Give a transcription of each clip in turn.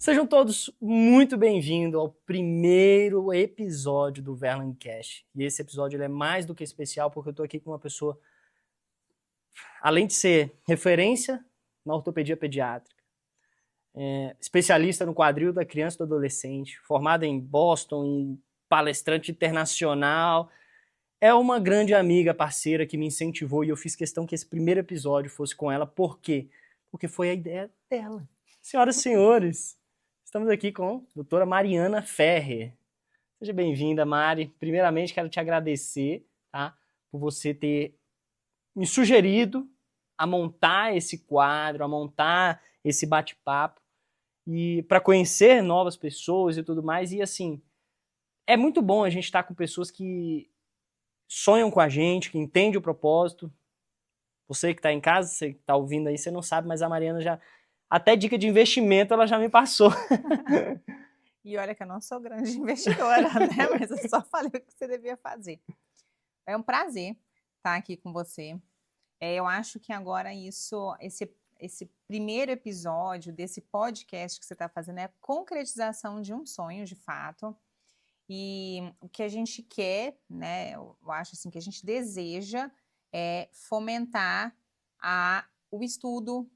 Sejam todos muito bem-vindos ao primeiro episódio do Verlancast. E esse episódio ele é mais do que especial porque eu estou aqui com uma pessoa, além de ser referência na ortopedia pediátrica, especialista no quadril da criança e do adolescente, formada em Boston, em palestrante internacional, é uma grande amiga, parceira que me incentivou e eu fiz questão que esse primeiro episódio fosse com ela. Por quê? Porque foi a ideia dela. Senhoras e senhores, estamos aqui com a doutora Mariana Ferrer. Seja bem-vinda, Mari. Primeiramente, quero te agradecer, tá, por você ter me sugerido a montar esse quadro, a montar esse bate-papo e para conhecer novas pessoas e tudo mais. E assim, é muito bom a gente estar com pessoas que sonham com a gente, que entendem o propósito. Você que está em casa, você que está ouvindo aí, você não sabe, mas a Mariana já... Até dica de investimento ela já me passou. E olha que eu não sou grande investidora, né? Mas eu só falei o que você devia fazer. É um prazer estar aqui com você. Eu acho que agora esse primeiro episódio desse podcast que você está fazendo é a concretização de um sonho, de fato. E o que a gente quer, né? Eu acho assim que a gente deseja é fomentar o estudo,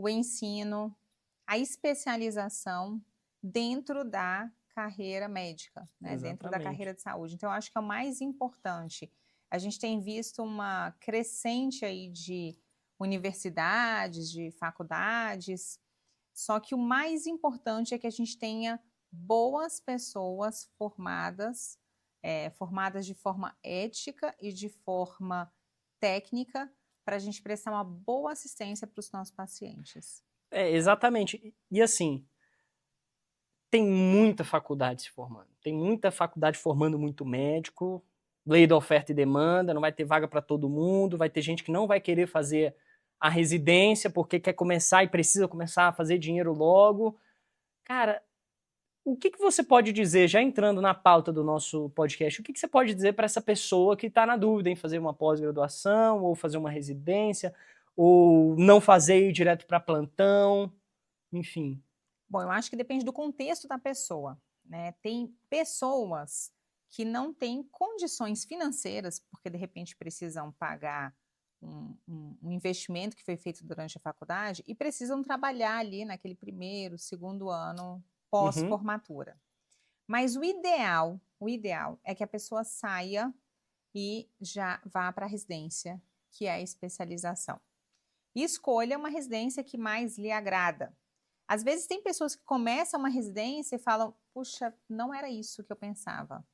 o ensino, a especialização dentro da carreira médica, né? Dentro da carreira de saúde. Então, eu acho que é o mais importante. A gente tem visto uma crescente aí de universidades, de faculdades, só que o mais importante é que a gente tenha boas pessoas formadas de forma ética e de forma técnica, para a gente prestar uma boa assistência para os nossos pacientes. Exatamente. E assim, tem muita faculdade se formando. Tem muita faculdade formando muito médico. Lei da oferta e demanda, não vai ter vaga para todo mundo, vai ter gente que não vai querer fazer a residência porque quer começar e precisa começar a fazer dinheiro logo. Cara, o que você pode dizer, já entrando na pauta do nosso podcast, o que você pode dizer para essa pessoa que está na dúvida em fazer uma pós-graduação, ou fazer uma residência, ou não fazer e ir direto para plantão, enfim. Bom, eu acho que depende do contexto da pessoa, né? Tem pessoas que não têm condições financeiras, porque de repente precisam pagar um investimento que foi feito durante a faculdade e precisam trabalhar ali naquele primeiro, segundo ano pós-formatura. Mas o ideal é que a pessoa saia e já vá para a residência, que é a especialização. E escolha uma residência que mais lhe agrada. Às vezes tem pessoas que começam uma residência e falam, puxa, não era isso que eu pensava.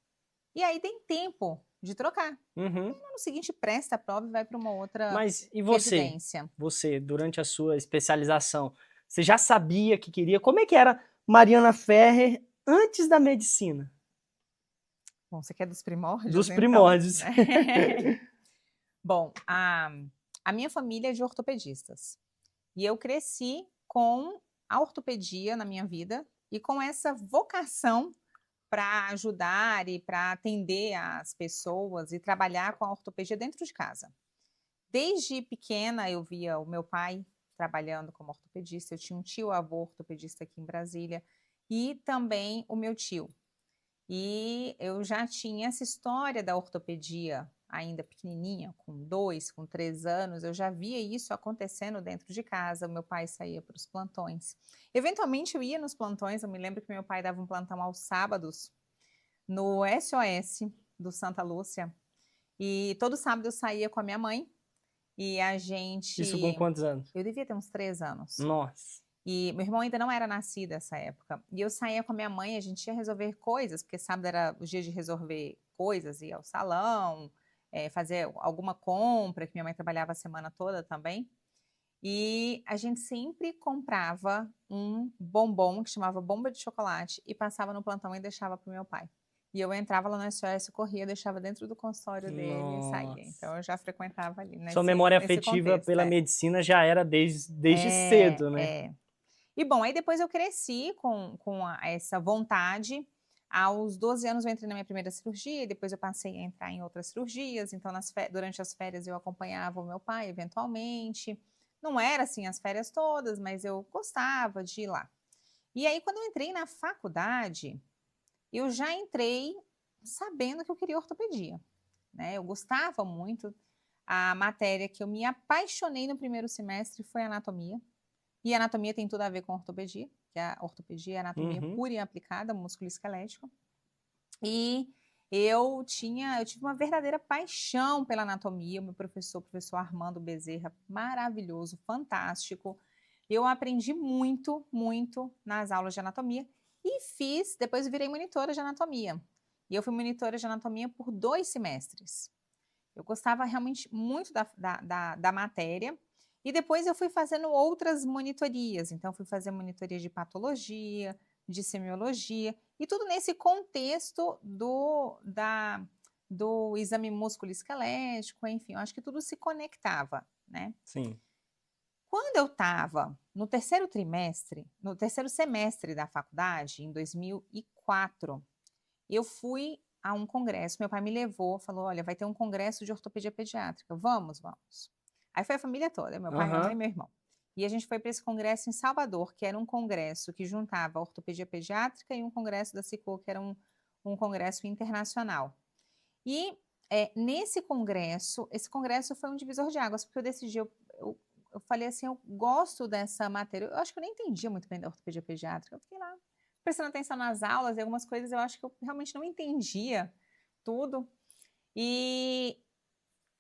E aí tem tempo de trocar. Uhum. E no ano seguinte presta a prova e vai para uma outra Mas e você? residência. Você, durante a sua especialização, você já sabia que queria? Como é que era Mariana Ferrer antes da medicina? Bom, você quer dos primórdios? Dos então, primórdios. Né? Bom, a minha família é de ortopedistas. E eu cresci com a ortopedia na minha vida e com essa vocação para ajudar e para atender as pessoas e trabalhar com a ortopedia dentro de casa. Desde pequena eu via o meu pai trabalhando como ortopedista, eu tinha um tio-avô ortopedista aqui em Brasília e também o meu tio. E eu já tinha essa história da ortopedia ainda pequenininha, com 2, com 3 anos, eu já via isso acontecendo dentro de casa, o meu pai saía para os plantões. Eventualmente eu ia nos plantões, eu me lembro que meu pai dava um plantão aos sábados, no SOS do Santa Lúcia, e todo sábado eu saía com a minha mãe, e a gente... Isso com quantos anos? Eu devia ter uns 3 anos. Nossa. E meu irmão ainda não era nascido nessa época. E eu saía com a minha mãe, a gente ia resolver coisas, porque sábado era o dia de resolver coisas, ir ao salão, fazer alguma compra, que minha mãe trabalhava a semana toda também. E a gente sempre comprava um bombom que chamava bomba de chocolate e passava no plantão e deixava para o meu pai. E eu entrava lá no SOS, corria, deixava dentro do consultório dele e saía. Então eu já frequentava ali Sua memória nesse afetiva contexto. pela medicina já era desde cedo, né? E bom, aí depois eu cresci com essa vontade. Aos 12 anos eu entrei na minha primeira cirurgia, e depois eu passei a entrar em outras cirurgias. Então, durante as férias eu acompanhava o meu pai, eventualmente. Não era assim as férias todas, mas eu gostava de ir lá. E aí, quando eu entrei na faculdade, eu já entrei sabendo que eu queria ortopedia, né? Eu gostava muito. A matéria que eu me apaixonei no primeiro semestre foi anatomia. E anatomia tem tudo a ver com ortopedia, que a ortopedia é anatomia Uhum. pura e aplicada, músculo esquelético. E eu tive uma verdadeira paixão pela anatomia. O meu professor, o professor Armando Bezerra, maravilhoso, fantástico. Eu aprendi muito, muito nas aulas de anatomia e depois virei monitora de anatomia. E eu fui monitora de anatomia por 2 semestres. Eu gostava realmente muito da matéria. E depois eu fui fazendo outras monitorias. Então, fui fazer monitoria de patologia, de semiologia, e tudo nesse contexto do exame músculo-esquelético, enfim, eu acho que tudo se conectava, né? Sim. Quando eu estava no terceiro semestre da faculdade, em 2004, eu fui a um congresso, meu pai me levou, falou, olha, vai ter um congresso de ortopedia pediátrica, vamos, vamos. Aí foi a família toda, meu pai, minha mãe e Aham. meu irmão. E a gente foi para esse congresso em Salvador, que era um congresso que juntava a ortopedia pediátrica e um congresso da SICO, que era um congresso internacional. E esse congresso foi um divisor de águas, porque eu decidi, eu falei assim, eu gosto dessa matéria. Eu acho que eu nem entendia muito bem da ortopedia pediátrica. Eu fiquei lá prestando atenção nas aulas e algumas coisas eu acho que eu realmente não entendia tudo. E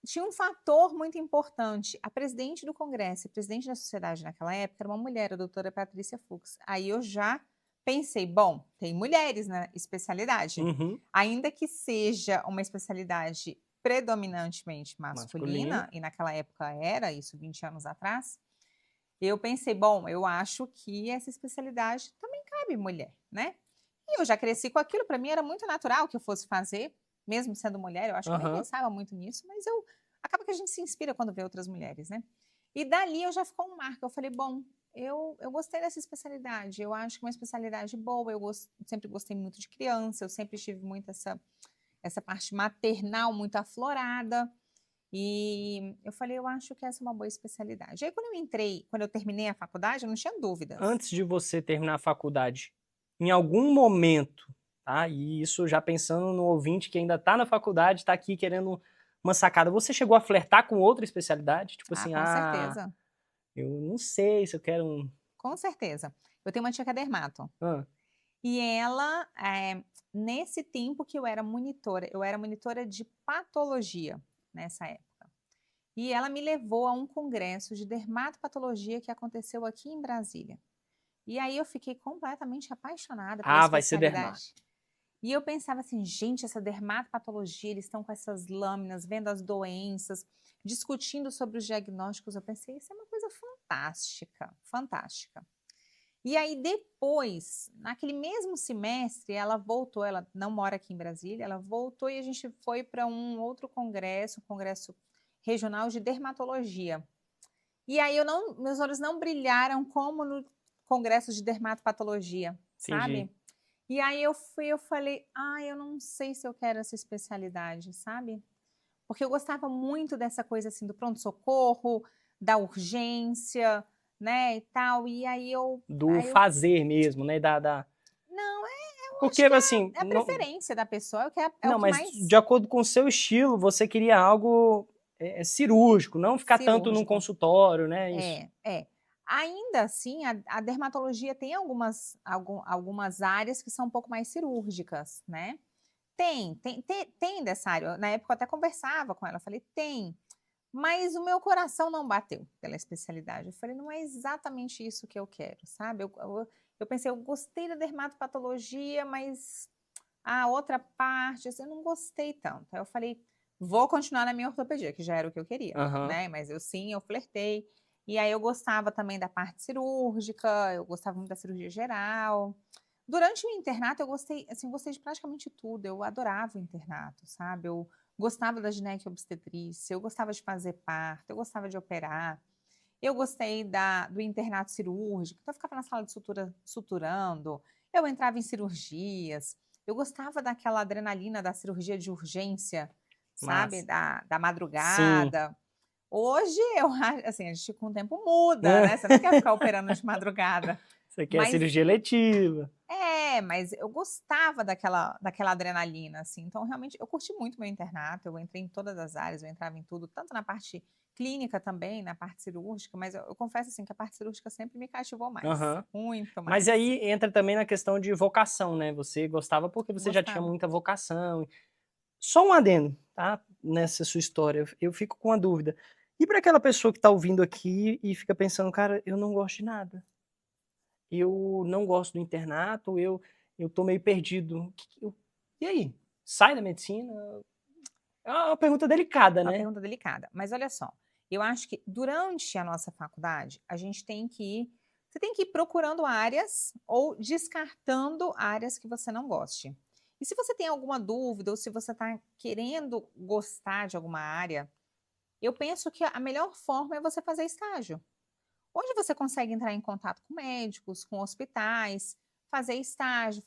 tinha um fator muito importante. A presidente do congresso, a presidente da sociedade naquela época, era uma mulher, a doutora Patrícia Fux. Aí eu já pensei, bom, tem mulheres na especialidade. Uhum. Ainda que seja uma especialidade predominantemente masculina, e naquela época era, isso 20 anos atrás, eu pensei, bom, eu acho que essa especialidade também cabe mulher, né? E eu já cresci com aquilo, para mim era muito natural que eu fosse fazer, mesmo sendo mulher, eu acho que eu nem Aham. pensava muito nisso, mas acaba que a gente se inspira quando vê outras mulheres, né? E dali eu já ficou um marco, eu falei, bom, eu gostei dessa especialidade, eu acho que é uma especialidade boa, sempre gostei muito de criança, eu sempre tive muito essa parte maternal muito aflorada, e eu falei, eu acho que essa é uma boa especialidade. Aí quando eu terminei a faculdade, eu não tinha dúvidas. Antes de você terminar a faculdade, em algum momento, tá? E isso já pensando no ouvinte que ainda tá na faculdade, tá aqui querendo uma sacada, você chegou a flertar com outra especialidade? Tipo assim, Com certeza. eu não sei se eu quero um... Com certeza. Eu tenho uma tia que é dermato. Ah, E ela, nesse tempo que eu era monitora de patologia nessa época. E ela me levou a um congresso de dermatopatologia que aconteceu aqui em Brasília. E aí eu fiquei completamente apaixonada pela vai ser dermato. especialidade. E eu pensava assim, gente, essa dermatopatologia, eles estão com essas lâminas, vendo as doenças, discutindo sobre os diagnósticos. Eu pensei, isso é uma coisa fantástica, fantástica. E aí depois, naquele mesmo semestre, ela voltou, ela não mora aqui em Brasília, ela voltou e a gente foi para um outro congresso, um congresso regional de dermatologia. E aí meus olhos não brilharam como no congresso de dermatopatologia, sabe? Entendi. E aí eu falei, eu não sei se eu quero essa especialidade, sabe? Porque eu gostava muito dessa coisa assim do pronto-socorro, da urgência, né, e tal. E aí Do fazer mesmo, né? Não, eu Porque, acho que assim, é a preferência da pessoa, é o não, que mas mais de acordo com o seu estilo, você queria algo cirúrgico, não ficar tanto num cirúrgico. consultório, né? Isso. É. Ainda assim, a dermatologia tem algumas áreas que são um pouco mais cirúrgicas, né? Tem dessa área. Na época eu até conversava com ela, eu falei, tem. Mas o meu coração não bateu pela especialidade. Eu falei, não é exatamente isso que eu quero, sabe? Eu pensei, eu gostei da dermatopatologia, mas a outra parte, assim, eu não gostei tanto. Aí eu falei, vou continuar na minha ortopedia, que já era o que eu queria, Aham. né? Mas eu flertei. E aí eu gostava também da parte cirúrgica, eu gostava muito da cirurgia geral. Durante o internato, eu gostei, assim, gostei de praticamente tudo. Eu adorava o internato, sabe? Eu gostava da gineco-obstetrícia, eu gostava de fazer parto, eu gostava de operar. Eu gostei do internato cirúrgico, então eu ficava na sala de sutura, suturando, eu entrava em cirurgias, eu gostava daquela adrenalina da cirurgia de urgência, sabe? Massa. Da Sim. madrugada. Hoje, assim, a gente com o tempo muda, né? Você não quer ficar operando de madrugada. Você quer a Mas cirurgia eletiva. mas eu gostava daquela adrenalina, assim. Então, realmente, eu curti muito meu internato. Eu entrei em todas as áreas, eu entrava em tudo, tanto na parte clínica também, na parte cirúrgica. Mas eu confesso, assim, que a parte cirúrgica sempre me cativou mais. Aham. Muito Mas mais. aí entra também na questão de vocação, né? Você gostava porque você já tinha Gostava. muita vocação. Só um adendo, tá? Nessa sua história. Eu fico com uma dúvida. E para aquela pessoa que tá ouvindo aqui e fica pensando, cara, eu não gosto de nada. Eu não gosto do internato, eu tô meio perdido. E aí? Sai da medicina? É uma pergunta delicada, Uma né? pergunta delicada. Mas olha só, eu acho que durante a nossa faculdade, a gente tem que ir. Você tem que ir procurando áreas ou descartando áreas que você não goste. E se você tem alguma dúvida ou se você está querendo gostar de alguma área, eu penso que a melhor forma é você fazer estágio. Hoje você consegue entrar em contato com médicos, com hospitais, fazer estágio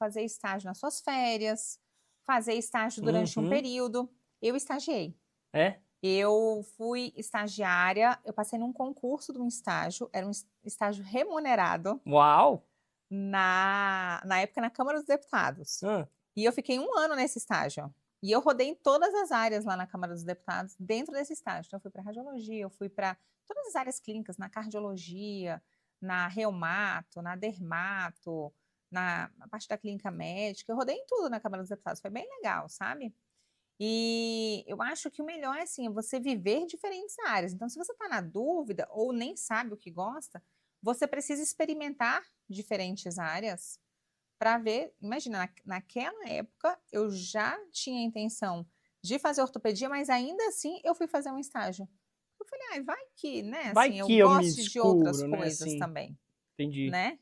nas suas férias, fazer estágio durante um Uhum. período. Eu estagiei. É? Eu fui estagiária, eu passei num concurso de um estágio, era um estágio remunerado, Uau! na época na Câmara dos Deputados. Hã. E eu fiquei 1 ano nesse estágio. E eu rodei em todas as áreas lá na Câmara dos Deputados, dentro desse estágio. Então, eu fui para radiologia, eu fui para todas as áreas clínicas, na cardiologia, na reumato, na dermato, na parte da clínica médica. Eu rodei em tudo na Câmara dos Deputados, foi bem legal, sabe? E eu acho que o melhor é assim, é você viver diferentes áreas. Então, se você está na dúvida ou nem sabe o que gosta, você precisa experimentar diferentes áreas para ver. Imagina, naquela época eu já tinha a intenção de fazer ortopedia, mas ainda assim eu fui fazer um estágio. Eu falei, ai, vai que, né? Vai Assim, eu que eu me gosto de outras descubro, né, coisas assim. também, Entendi. né?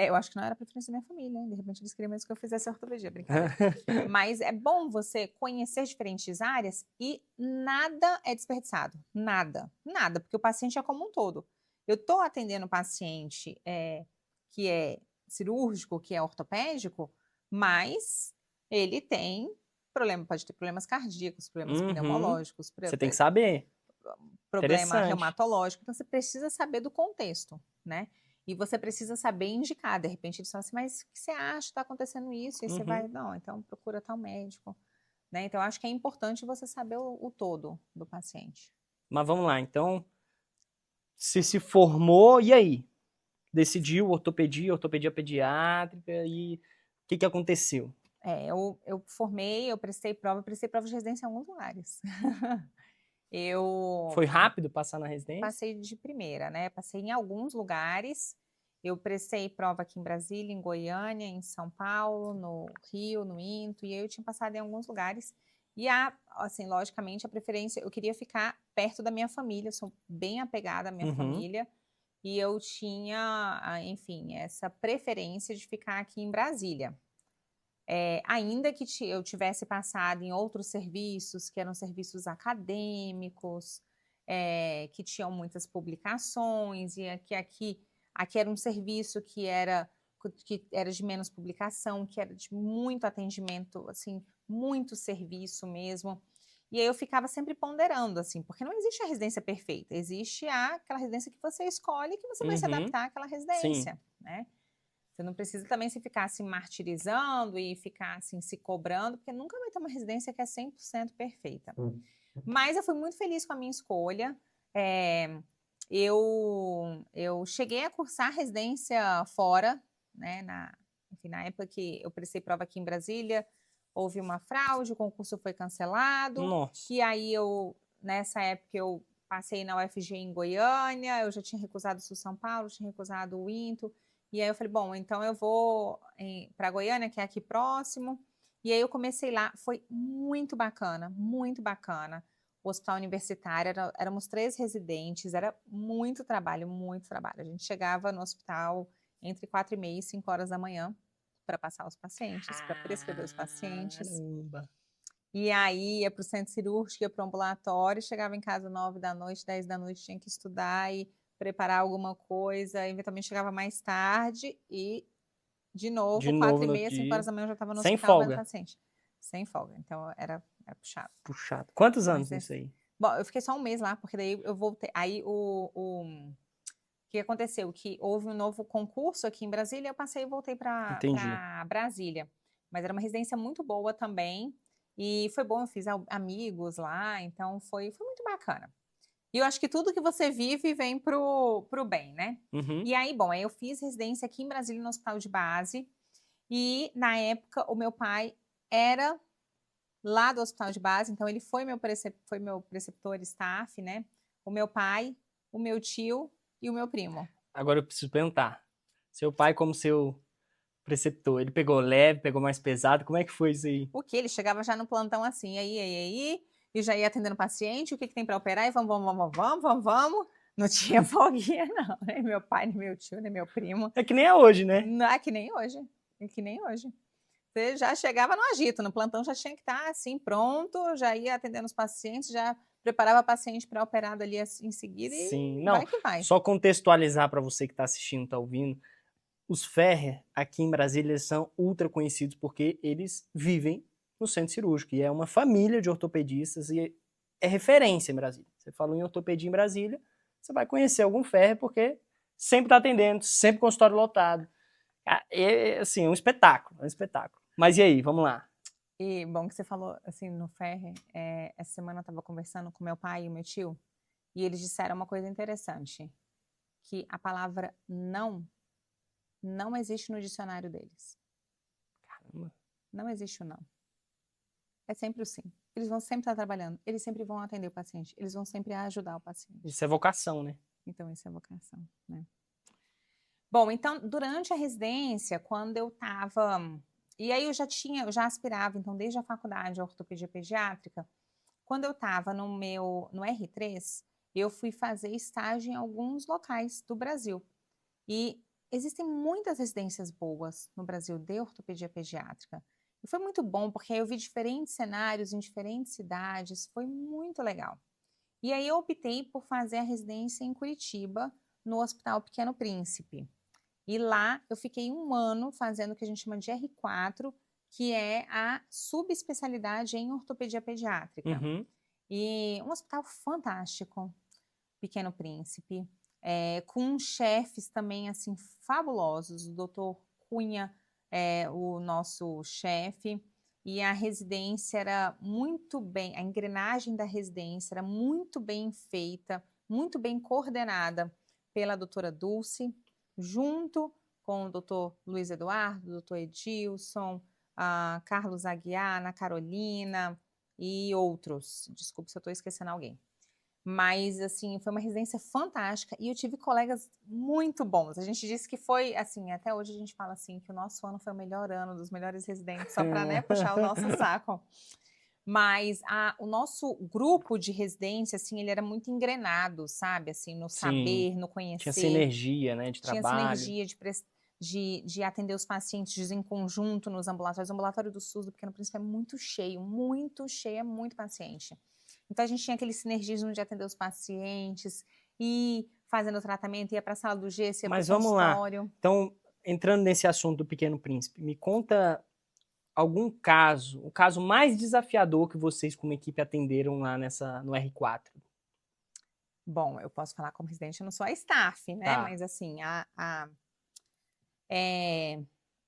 Eu acho que não era preferência da minha família, hein? De repente eles queriam mesmo que eu fizesse ortopedia, brincadeira. Mas é bom você conhecer diferentes áreas e nada é desperdiçado. Nada. Nada, porque o paciente é como um todo. Eu estou atendendo o paciente que é cirúrgico, que é ortopédico, mas ele tem problema, pode ter problemas cardíacos, problemas Uhum. pneumológicos, Você tem que saber. problema Interessante. reumatológico, então você precisa saber do contexto, né? E você precisa saber indicar. De repente eles falam assim, mas o que você acha que está acontecendo isso? E aí você vai, Uhum. não, então procura tal médico, né? Então eu acho que é importante você saber o todo do paciente. Mas vamos lá, então, se formou, e aí? Decidiu ortopedia pediátrica, e o que aconteceu? Eu formei, eu prestei prova de residência em alguns lugares. Eu Foi rápido passar na residência? passei de primeira, né? Passei em alguns lugares. Eu prestei prova aqui em Brasília, em Goiânia, em São Paulo, no Rio, no Into, e aí eu tinha passado em alguns lugares. E assim, logicamente, a preferência, eu queria ficar perto da minha família, eu sou bem apegada à minha Uhum. família, e eu tinha, enfim, essa preferência de ficar aqui em Brasília. Ainda que eu tivesse passado em outros serviços, que eram serviços acadêmicos, que tinham muitas publicações, e aqui era um serviço que era de menos publicação, que era de muito atendimento, assim, muito serviço mesmo. E aí eu ficava sempre ponderando, assim, porque não existe a residência perfeita, existe aquela residência que você escolhe, que você vai se Uhum. adaptar àquela Sim. residência, né? Você não precisa também se ficar se martirizando e ficar assim se cobrando, porque nunca vai ter uma residência que é 100% perfeita. Mas eu fui muito feliz com a minha escolha. Eu cheguei a cursar residência fora, né? Enfim, na época que eu prestei prova aqui em Brasília, houve uma fraude, o concurso foi cancelado. Nossa. E aí nessa época, eu passei na UFG em Goiânia, eu já tinha recusado o Sul São Paulo, tinha recusado o INTO. E aí eu falei, bom, então eu vou para Goiânia, que é aqui próximo. E aí eu comecei lá, foi muito bacana, muito bacana. O hospital universitário, éramos 3 residentes, era muito trabalho, muito trabalho. A gente chegava no hospital entre 4h30 e 5 horas da manhã para passar os pacientes, para prescrever os pacientes. Caramba. E aí ia para o centro cirúrgico, ia para o ambulatório, chegava em casa 9 da noite, 10 da noite, tinha que estudar e preparar alguma coisa, eventualmente chegava mais tarde e, de De novo, novo no 4h30, 5 horas dia. da manhã eu já estava no Sem hospital vendo folga. paciente. Sem folga, então era puxado. Puxado. Quantos Mas, anos nisso aí? bom, eu fiquei só um mês lá, porque daí eu voltei. Aí que aconteceu? Que houve um novo concurso aqui em Brasília, eu passei e voltei para Entendi. Brasília. Mas era uma residência muito boa também, e foi bom, eu fiz amigos lá, então foi muito bacana. E eu acho que tudo que você vive vem pro bem, né? Uhum. E aí, bom, aí eu fiz residência aqui em Brasília, no hospital de base, e na época o meu pai era lá do hospital de base, então ele foi meu preceptor staff, né? O meu pai, o meu tio e o meu primo. Agora eu preciso perguntar. Seu pai, como seu preceptor, ele pegou leve, pegou mais pesado? Como é que foi isso aí? O que? Ele chegava já no plantão assim, aí, e já ia atendendo o paciente, o que tem para operar, e vamos. Não tinha folguinha, não, nem meu pai, nem meu tio, nem meu primo. É que nem é hoje, né? Não, é que nem hoje. É que nem hoje. Você já chegava no agito, no plantão já tinha que estar assim, pronto, já ia atendendo os pacientes, já preparava o paciente para operar ali em seguida e Sim. Não, vai que vai. só contextualizar para você que está assistindo, está ouvindo. Os Ferrer, aqui em Brasília, eles são ultra conhecidos porque eles vivem no centro cirúrgico. E é uma família de ortopedistas e é referência em Brasília. Você falou em ortopedia em Brasília, você vai conhecer algum Ferrer porque sempre está atendendo, sempre consultório lotado. É, assim, é um espetáculo, é um espetáculo. Mas e aí, vamos lá. E bom que você falou assim no Ferre, essa semana eu estava conversando com meu pai e o meu tio, e eles disseram uma coisa interessante, que a palavra não existe no dicionário deles. Caramba. Não existe o não. É sempre o sim. Eles vão sempre estar trabalhando, eles sempre vão atender o paciente, eles vão sempre ajudar o paciente. Isso é vocação, né? Então, isso é vocação, né? Bom, então, durante a residência, quando eu estava. E aí eu já aspirava, então, desde a faculdade, a ortopedia pediátrica. Quando eu estava no R3, eu fui fazer estágio em alguns locais do Brasil. E existem muitas residências boas no Brasil de ortopedia pediátrica. E foi muito bom, porque aí eu vi diferentes cenários em diferentes cidades, foi muito legal. E aí eu optei por fazer a residência em Curitiba, no Hospital Pequeno Príncipe. E lá eu fiquei um ano fazendo o que a gente chama de R4, que é a subespecialidade em ortopedia pediátrica. Uhum. E um hospital fantástico, Pequeno Príncipe, com chefes também assim fabulosos. O doutor Cunha é o nosso chefe, e a residência era muito bem, a engrenagem da residência era muito bem feita, muito bem coordenada pela doutora Dulce, junto com o doutor Luiz Eduardo, doutor Edilson, Carlos Aguiar, Ana Carolina e outros. Desculpe se eu estou esquecendo alguém. Mas, assim, foi uma residência fantástica e eu tive colegas muito bons. A gente disse que foi, assim, até hoje a gente fala assim, que o nosso ano foi o melhor ano, dos melhores residentes, só para, né, puxar o nosso saco. Mas o nosso grupo de residência, assim, ele era muito engrenado, sabe? Assim, no Sim. saber, no Tinha conhecer. sinergia, né, de Tinha trabalho. sinergia de atender os pacientes em conjunto nos ambulatórios. O ambulatório do SUS do Pequeno Príncipe é muito cheio, é muito paciente. Então, a gente tinha aquele sinergismo de atender os pacientes e fazendo o tratamento, ia para a sala do gesso, ia para o Mas vamos lá. consultório. Então, entrando nesse assunto do Pequeno Príncipe, me conta algum caso, o caso mais desafiador que vocês como equipe atenderam lá no R4. Bom, eu posso falar como residente, eu não sou a staff, né? Tá. Mas, assim,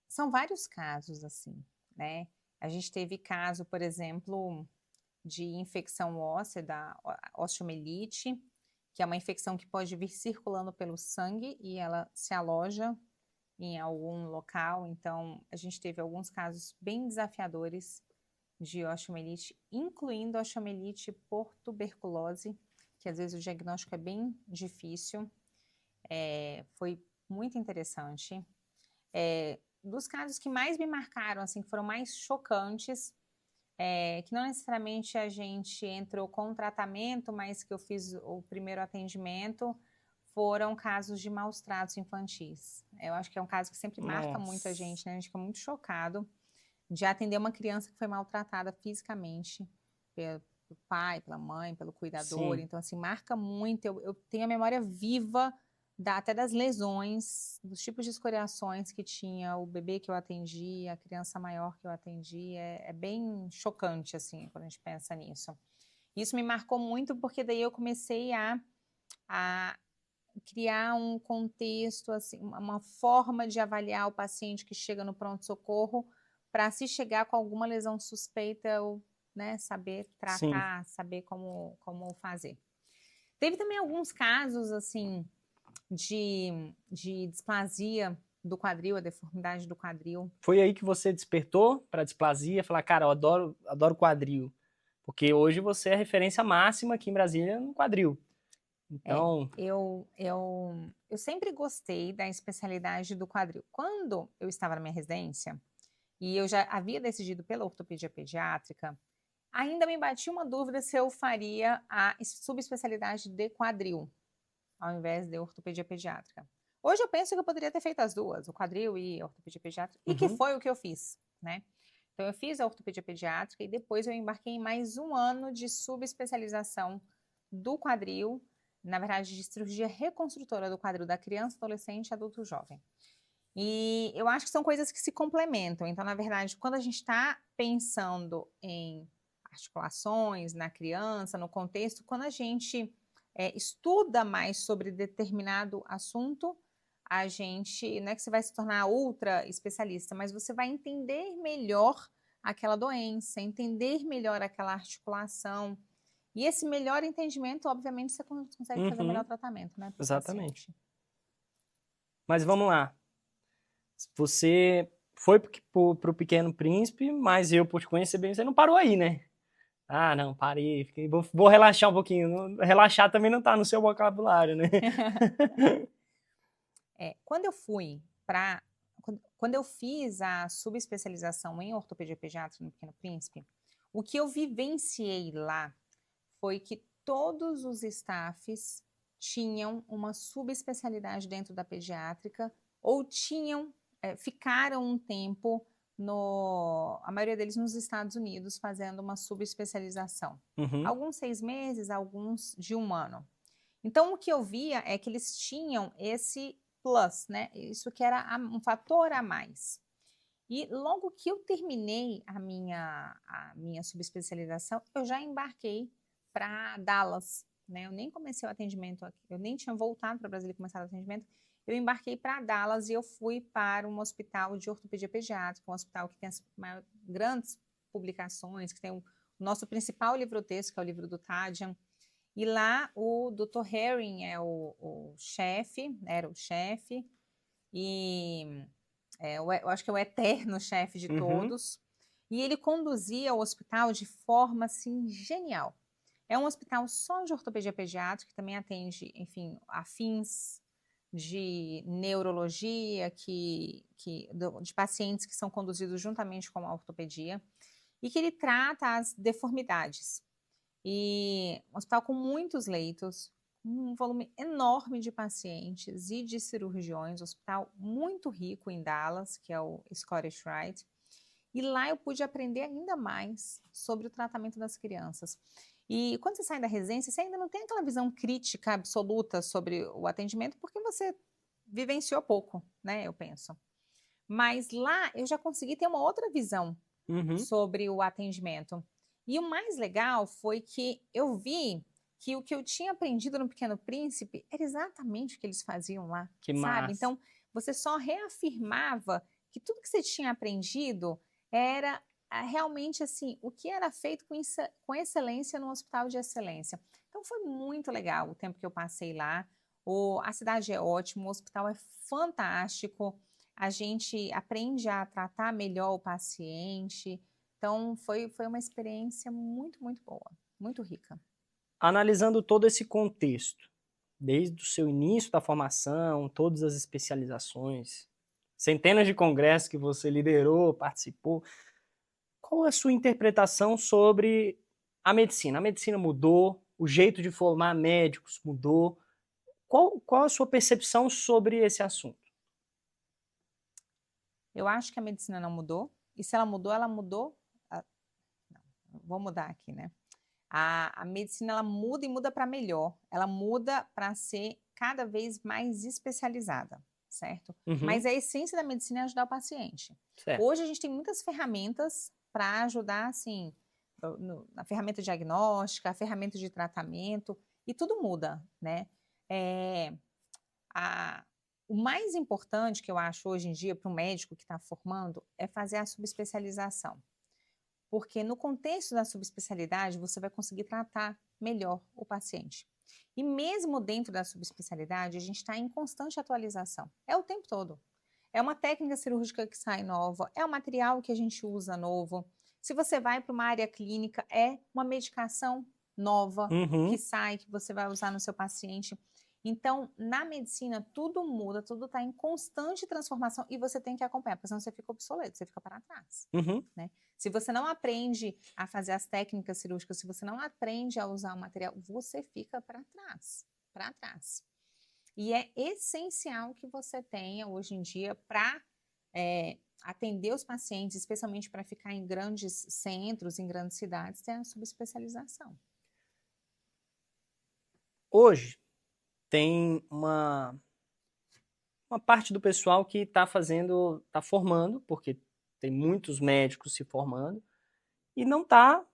são vários casos, assim, né? A gente teve caso, por exemplo, de infecção óssea, da osteomielite, que é uma infecção que pode vir circulando pelo sangue e ela se aloja em algum local. Então, a gente teve alguns casos bem desafiadores de osteomielite, incluindo osteomielite por tuberculose, que às vezes o diagnóstico é bem difícil. Foi muito interessante. Dos casos que mais me marcaram, assim, que foram mais chocantes, que não necessariamente a gente entrou com tratamento, mas que eu fiz o primeiro atendimento, foram casos de maus tratos infantis. Eu acho que é um caso que sempre marca muito a gente, né? A gente fica muito chocado de atender uma criança que foi maltratada fisicamente pelo pai, pela mãe, pelo cuidador. Sim. Então, assim, marca muito. Eu tenho a memória viva até das lesões, dos tipos de escoriações que tinha o bebê que eu atendi, a criança maior que eu atendi. É bem chocante, assim, quando a gente pensa nisso. Isso me marcou muito porque daí eu comecei a criar um contexto, assim, uma forma de avaliar o paciente que chega no pronto-socorro para se chegar com alguma lesão suspeita, eu, né, saber Sim. tratar, saber como fazer. Teve também alguns casos, assim, de displasia do quadril, a deformidade do quadril. Foi aí que você despertou para displasia, falar, cara, eu adoro quadril. Porque hoje você é a referência máxima aqui em Brasília no quadril. Então, Eu sempre gostei da especialidade do quadril. Quando eu estava na minha residência, e eu já havia decidido pela ortopedia pediátrica, ainda me batia uma dúvida se eu faria a subespecialidade de quadril, ao invés de ortopedia pediátrica. Hoje eu penso que eu poderia ter feito as duas, o quadril e a ortopedia pediátrica, e que foi o que eu fiz, né? Então eu fiz a ortopedia pediátrica e depois eu embarquei em mais um ano de subespecialização do quadril, na verdade de cirurgia reconstrutora do quadril da criança, adolescente, adulto, jovem. E eu acho que são coisas que se complementam. Então, na verdade, quando a gente está pensando em articulações na criança, no contexto, quando a gente estuda mais sobre determinado assunto, a gente, não é que você vai se tornar ultra especialista, mas você vai entender melhor aquela doença, entender melhor aquela articulação. E esse melhor entendimento, obviamente, você consegue fazer o melhor tratamento, né, para o exatamente. paciente. Mas vamos lá. Você foi pro Pequeno Príncipe, mas eu, por te conhecer bem, você não parou aí, né? Ah, não, parei. Vou relaxar um pouquinho. Relaxar também não tá no seu vocabulário, né? Quando eu fui para. Quando eu fiz a subespecialização em ortopedia pediátrica no Pequeno Príncipe, o que eu vivenciei lá foi que todos os staffs tinham uma subespecialidade dentro da pediátrica ou ficaram um tempo, a maioria deles nos Estados Unidos, fazendo uma subespecialização. Alguns 6 meses, alguns de 1 ano. Então, o que eu via é que eles tinham esse plus, né? Isso que era um fator a mais. E logo que eu terminei a minha subespecialização, eu já embarquei para Dallas, né? Eu nem comecei o atendimento aqui, eu nem tinha voltado para Brasília e começado o atendimento. Eu embarquei para Dallas e eu fui para um hospital de ortopedia pediátrica, um hospital que tem as grandes publicações, que tem o nosso principal livro-texto, que é o livro do Tadian. E lá o Dr. Herring é o chefe, era o chefe, e eu acho que é o eterno chefe de todos. E ele conduzia o hospital de forma, assim, genial. É um hospital só de ortopedia pediátrica, que também atende, enfim, afins de neurologia, de pacientes que são conduzidos juntamente com a ortopedia, e que ele trata as deformidades. E um hospital com muitos leitos, um volume enorme de pacientes e de cirurgiões, um hospital muito rico em Dallas, que é o Scottish Rite. E lá eu pude aprender ainda mais sobre o tratamento das crianças. E quando você sai da residência, você ainda não tem aquela visão crítica absoluta sobre o atendimento, porque você vivenciou pouco, né, eu penso. Mas lá eu já consegui ter uma outra visão sobre o atendimento. E o mais legal foi que eu vi que o que eu tinha aprendido no Pequeno Príncipe era exatamente o que eles faziam lá, Que sabe? massa. Então, você só reafirmava que tudo que você tinha aprendido era realmente assim, o que era feito com excelência no hospital de excelência. Então, foi muito legal o tempo que eu passei lá. A cidade é ótima, o hospital é fantástico, a gente aprende a tratar melhor o paciente. Então, foi uma experiência muito, muito boa, muito rica. Analisando todo esse contexto, desde o seu início da formação, todas as especializações, centenas de congressos que você liderou, participou, qual é a sua interpretação sobre a medicina? A medicina mudou, o jeito de formar médicos mudou. Qual a sua percepção sobre esse assunto? Eu acho que a medicina não mudou, e se ela mudou, ela mudou. Não, vou mudar aqui, né? A medicina ela muda e muda para melhor, ela muda para ser cada vez mais especializada, certo? Mas a essência da medicina é ajudar o paciente. Certo. Hoje a gente tem muitas ferramentas para ajudar, assim, na ferramenta diagnóstica, a ferramenta de tratamento, e tudo muda, né? O mais importante que eu acho hoje em dia para o médico que está formando é fazer a subespecialização. Porque no contexto da subespecialidade, você vai conseguir tratar melhor o paciente. E mesmo dentro da subespecialidade, a gente está em constante atualização. É o tempo todo. É uma técnica cirúrgica que sai nova, é o material que a gente usa novo. Se você vai para uma área clínica, é uma medicação nova que sai, que você vai usar no seu paciente. Então, na medicina, tudo muda, tudo está em constante transformação e você tem que acompanhar, porque senão você fica obsoleto, você fica para trás. Né? Se você não aprende a fazer as técnicas cirúrgicas, se você não aprende a usar o material, você fica para trás, para trás. E é essencial que você tenha hoje em dia para atender os pacientes, especialmente para ficar em grandes centros, em grandes cidades, ter a subespecialização. Hoje tem uma parte do pessoal que está formando, porque tem muitos médicos se formando, e não está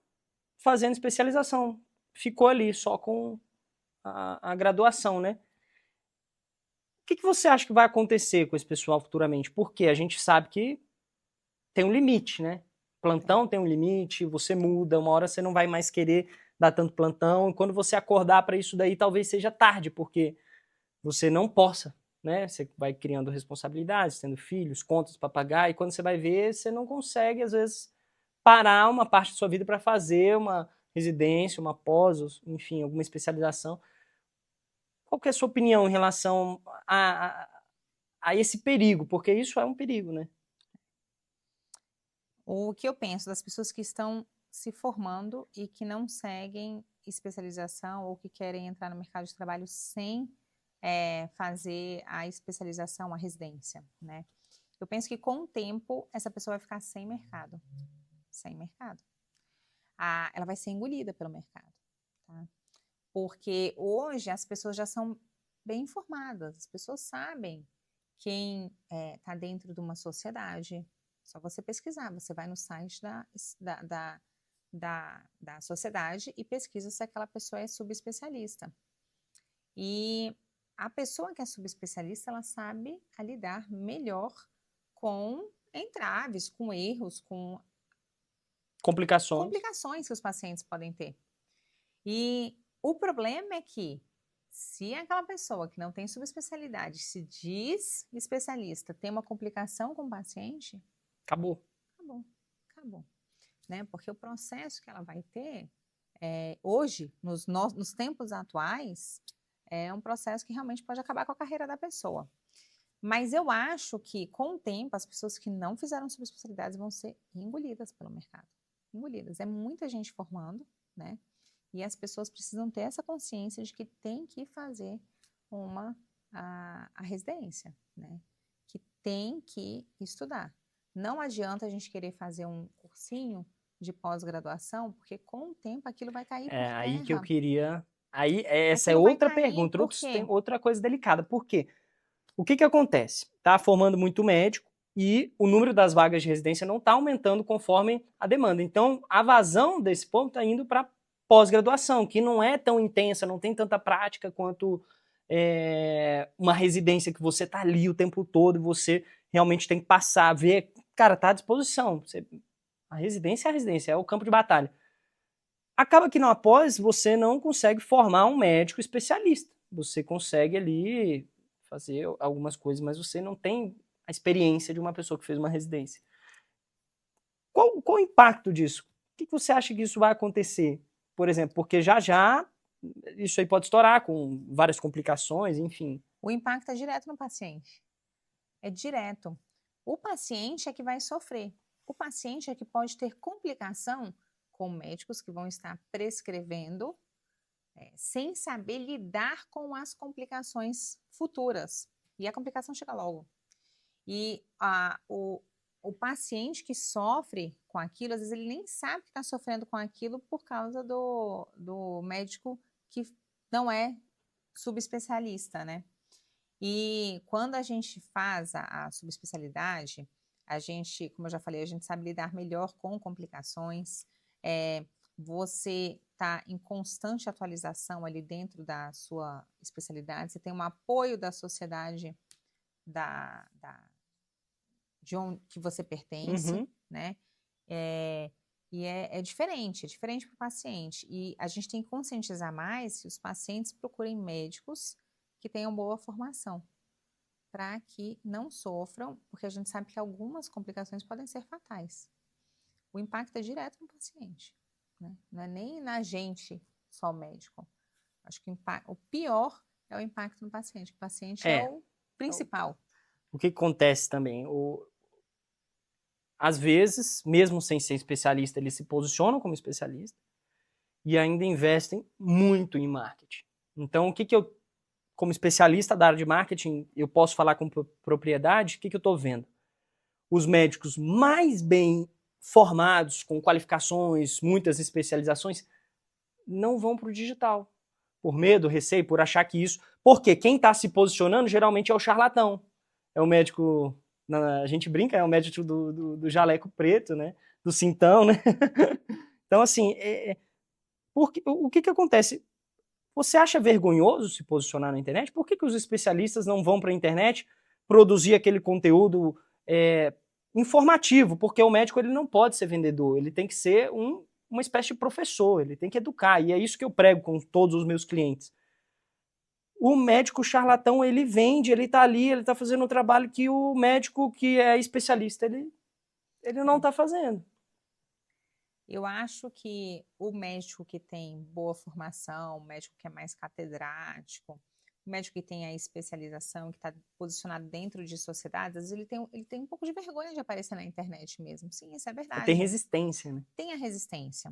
fazendo especialização. Ficou ali só com a graduação, né? O que você acha que vai acontecer com esse pessoal futuramente? Porque a gente sabe que tem um limite, né? Plantão tem um limite, você muda, uma hora você não vai mais querer dar tanto plantão, e quando você acordar para isso daí, talvez seja tarde, porque você não possa, né? Você vai criando responsabilidades, tendo filhos, contas para pagar, e quando você vai ver, você não consegue, às vezes, parar uma parte da sua vida para fazer uma residência, uma pós, enfim, alguma especialização. Qual que é a sua opinião em relação a esse perigo? Porque isso é um perigo, né? O que eu penso das pessoas que estão se formando e que não seguem especialização ou que querem entrar no mercado de trabalho sem fazer a especialização, a residência, né? Eu penso que com o tempo essa pessoa vai ficar sem mercado, sem mercado. Ela vai ser engolida pelo mercado, tá? Porque hoje as pessoas já são bem informadas, as pessoas sabem quem está dentro de uma sociedade. Só você pesquisar, você vai no site da sociedade e pesquisa se aquela pessoa é subespecialista. E a pessoa que é subespecialista, ela sabe lidar melhor com entraves, com erros, com complicações que os pacientes podem ter. E o problema é que se aquela pessoa que não tem subespecialidade se diz especialista, tem uma complicação com o paciente, acabou. Acabou. Né? Porque o processo que ela vai ter, hoje, nos tempos atuais, é um processo que realmente pode acabar com a carreira da pessoa. Mas eu acho que, com o tempo, as pessoas que não fizeram subespecialidades vão ser engolidas pelo mercado. Engolidas. É muita gente formando, né? E as pessoas precisam ter essa consciência de que tem que fazer a residência, né? Que tem que estudar. Não adianta a gente querer fazer um cursinho de pós-graduação, porque com o tempo aquilo vai cair por terra. Aí que eu queria... Essa aquilo é outra vai cair pergunta, porque... outra coisa delicada. Por quê? O que acontece? Está formando muito médico e o número das vagas de residência não está aumentando conforme a demanda. Então, a vazão desse ponto está indo para pós-graduação, que não é tão intensa, não tem tanta prática quanto uma residência que você está ali o tempo todo e você realmente tem que passar, ver... Cara, está à disposição. A residência é a residência, é o campo de batalha. Acaba que na pós você não consegue formar um médico especialista. Você consegue ali fazer algumas coisas, mas você não tem a experiência de uma pessoa que fez uma residência. Qual o impacto disso? O que você acha que isso vai acontecer? Por exemplo, porque já isso aí pode estourar com várias complicações, enfim. O impacto é direto no paciente. É direto. O paciente é que vai sofrer. O paciente é que pode ter complicação com médicos que vão estar prescrevendo sem saber lidar com as complicações futuras. E a complicação chega logo. E o paciente que sofre com aquilo, às vezes ele nem sabe que está sofrendo com aquilo por causa do médico que não é subespecialista, né? E quando a gente faz a subespecialidade, a gente, como eu já falei, a gente sabe lidar melhor com complicações. você está em constante atualização ali dentro da sua especialidade, você tem um apoio da sociedade de onde que você pertence, Uhum. né? E é diferente para o paciente. E a gente tem que conscientizar mais que os pacientes procurem médicos que tenham boa formação, para que não sofram, porque a gente sabe que algumas complicações podem ser fatais. O impacto é direto no paciente, né? Não é nem na gente, só o médico. Acho que o pior é o impacto no paciente. O paciente é o principal. O que acontece também? Às vezes, mesmo sem ser especialista, eles se posicionam como especialista e ainda investem muito em marketing. Então, o que eu, como especialista da área de marketing, eu posso falar com propriedade? O que eu estou vendo? Os médicos mais bem formados, com qualificações, muitas especializações, não vão para o digital. Por medo, receio, por achar que isso... Porque quem está se posicionando geralmente é o charlatão. É o médico... A gente brinca, é o médico do jaleco preto, né? Do cintão, né? Então, assim, o que acontece? Você acha vergonhoso se posicionar na internet? Por que os especialistas não vão para a internet produzir aquele conteúdo informativo? Porque o médico ele não pode ser vendedor, ele tem que ser uma espécie de professor, ele tem que educar, e é isso que eu prego com todos os meus clientes. O médico charlatão, ele vende, ele tá ali, ele tá fazendo um trabalho que o médico que é especialista, ele não tá fazendo. Eu acho que o médico que tem boa formação, o médico que é mais catedrático, o médico que tem a especialização, que está posicionado dentro de sociedades, às vezes ele tem um pouco de vergonha de aparecer na internet mesmo. Sim, isso é verdade. Tem resistência, né? Tem a resistência.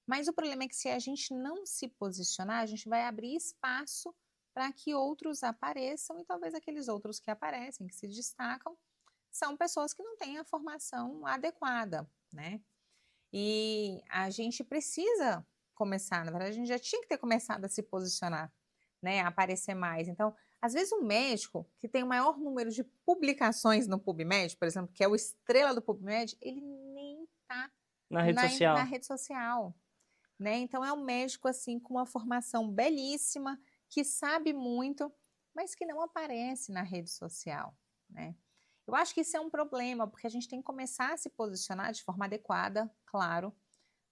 Mas o problema é que se a gente não se posicionar, a gente vai abrir espaço para que outros apareçam e talvez aqueles outros que aparecem, que se destacam, são pessoas que não têm a formação adequada, né? E a gente precisa começar, na verdade, a gente já tinha que ter começado a se posicionar, né? A aparecer mais. Então, às vezes um médico que tem o maior número de publicações no PubMed, por exemplo, que é o estrela do PubMed, ele nem está na rede social, né? Então é um médico assim com uma formação belíssima, que sabe muito, mas que não aparece na rede social, né? Eu acho que isso é um problema, porque a gente tem que começar a se posicionar de forma adequada, claro,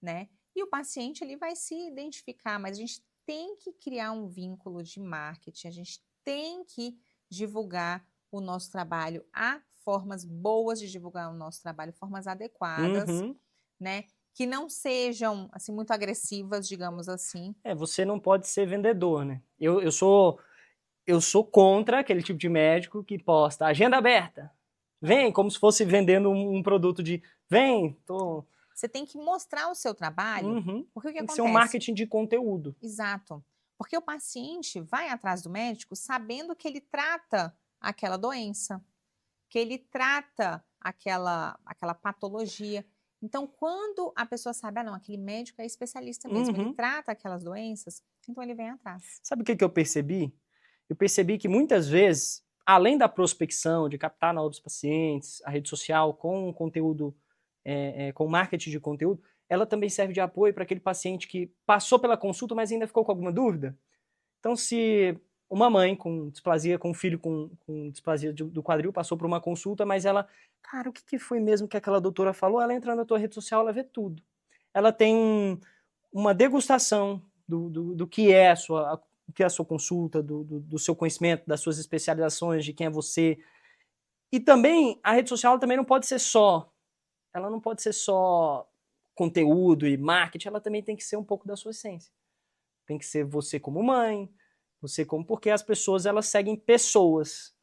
né? E o paciente ele vai se identificar, mas a gente tem que criar um vínculo de marketing, a gente tem que divulgar o nosso trabalho. Há formas boas de divulgar o nosso trabalho, formas adequadas, né? Que não sejam assim muito agressivas, digamos assim. Você não pode ser vendedor, né? Eu sou contra aquele tipo de médico que posta agenda aberta. Vem, como se fosse vendendo um produto de vem, tô... Você tem que mostrar o seu trabalho, porque o que tem acontece? Que ser um marketing de conteúdo. Exato. Porque o paciente vai atrás do médico sabendo que ele trata aquela doença, que ele trata aquela patologia. Então, quando a pessoa sabe, não, aquele médico é especialista mesmo, ele trata aquelas doenças, então ele vem atrás. Sabe o que eu percebi? Eu percebi que muitas vezes, além da prospecção, de captar novos pacientes, a rede social com conteúdo, com marketing de conteúdo, ela também serve de apoio para aquele paciente que passou pela consulta, mas ainda ficou com alguma dúvida. Então, se uma mãe com displasia, com um filho com displasia do quadril, passou por uma consulta, mas ela, cara, o que foi mesmo que aquela doutora falou? Ela entra na tua rede social, ela vê tudo. Ela tem uma degustação do que é a sua consulta, do seu conhecimento, das suas especializações, de quem é você. E também, a rede social também não pode ser só, ela não pode ser só conteúdo e marketing, ela também tem que ser um pouco da sua essência. Tem que ser você como mãe, porque as pessoas elas seguem pessoas,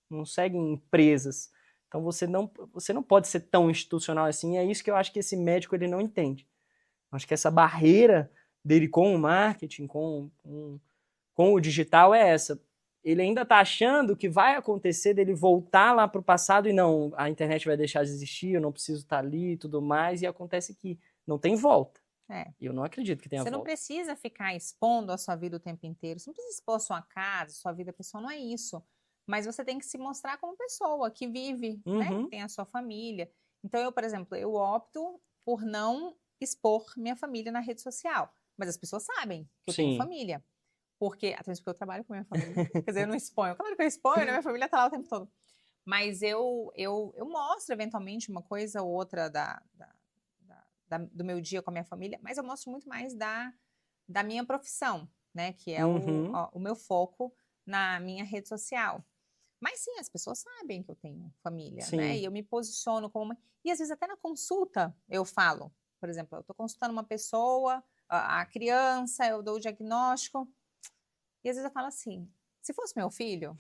não seguem empresas. Então você não pode ser tão institucional assim, é isso que eu acho que esse médico ele não entende. Acho que essa barreira dele com o marketing, com o digital é essa. Ele ainda está achando que vai acontecer dele voltar lá para o passado e não, a internet vai deixar de existir, eu não preciso estar ali e tudo mais, e acontece que não tem volta. Eu não acredito que tenha volta. Você não precisa ficar expondo a sua vida o tempo inteiro, você não precisa expor a sua casa, sua vida pessoal, não é isso. Mas você tem que se mostrar como pessoa que vive, né? Que tem a sua família. Então eu, por exemplo, eu opto por não expor minha família na rede social. Mas as pessoas sabem que eu tenho Sim. família. Porque, até mesmo porque eu trabalho com minha família. Quer dizer, eu não exponho. Claro que eu exponho, né? Minha família tá lá o tempo todo. Mas eu mostro, eventualmente, uma coisa ou outra do meu dia com a minha família, mas eu mostro muito mais da minha profissão, né? Que é Uhum. o meu foco na minha rede social. Mas sim, as pessoas sabem que eu tenho família, né? E Sim. eu me posiciono como uma... E às vezes até na consulta eu falo, por exemplo, eu estou consultando uma pessoa, a criança, eu dou o diagnóstico, e às vezes eu falo assim, se fosse meu filho,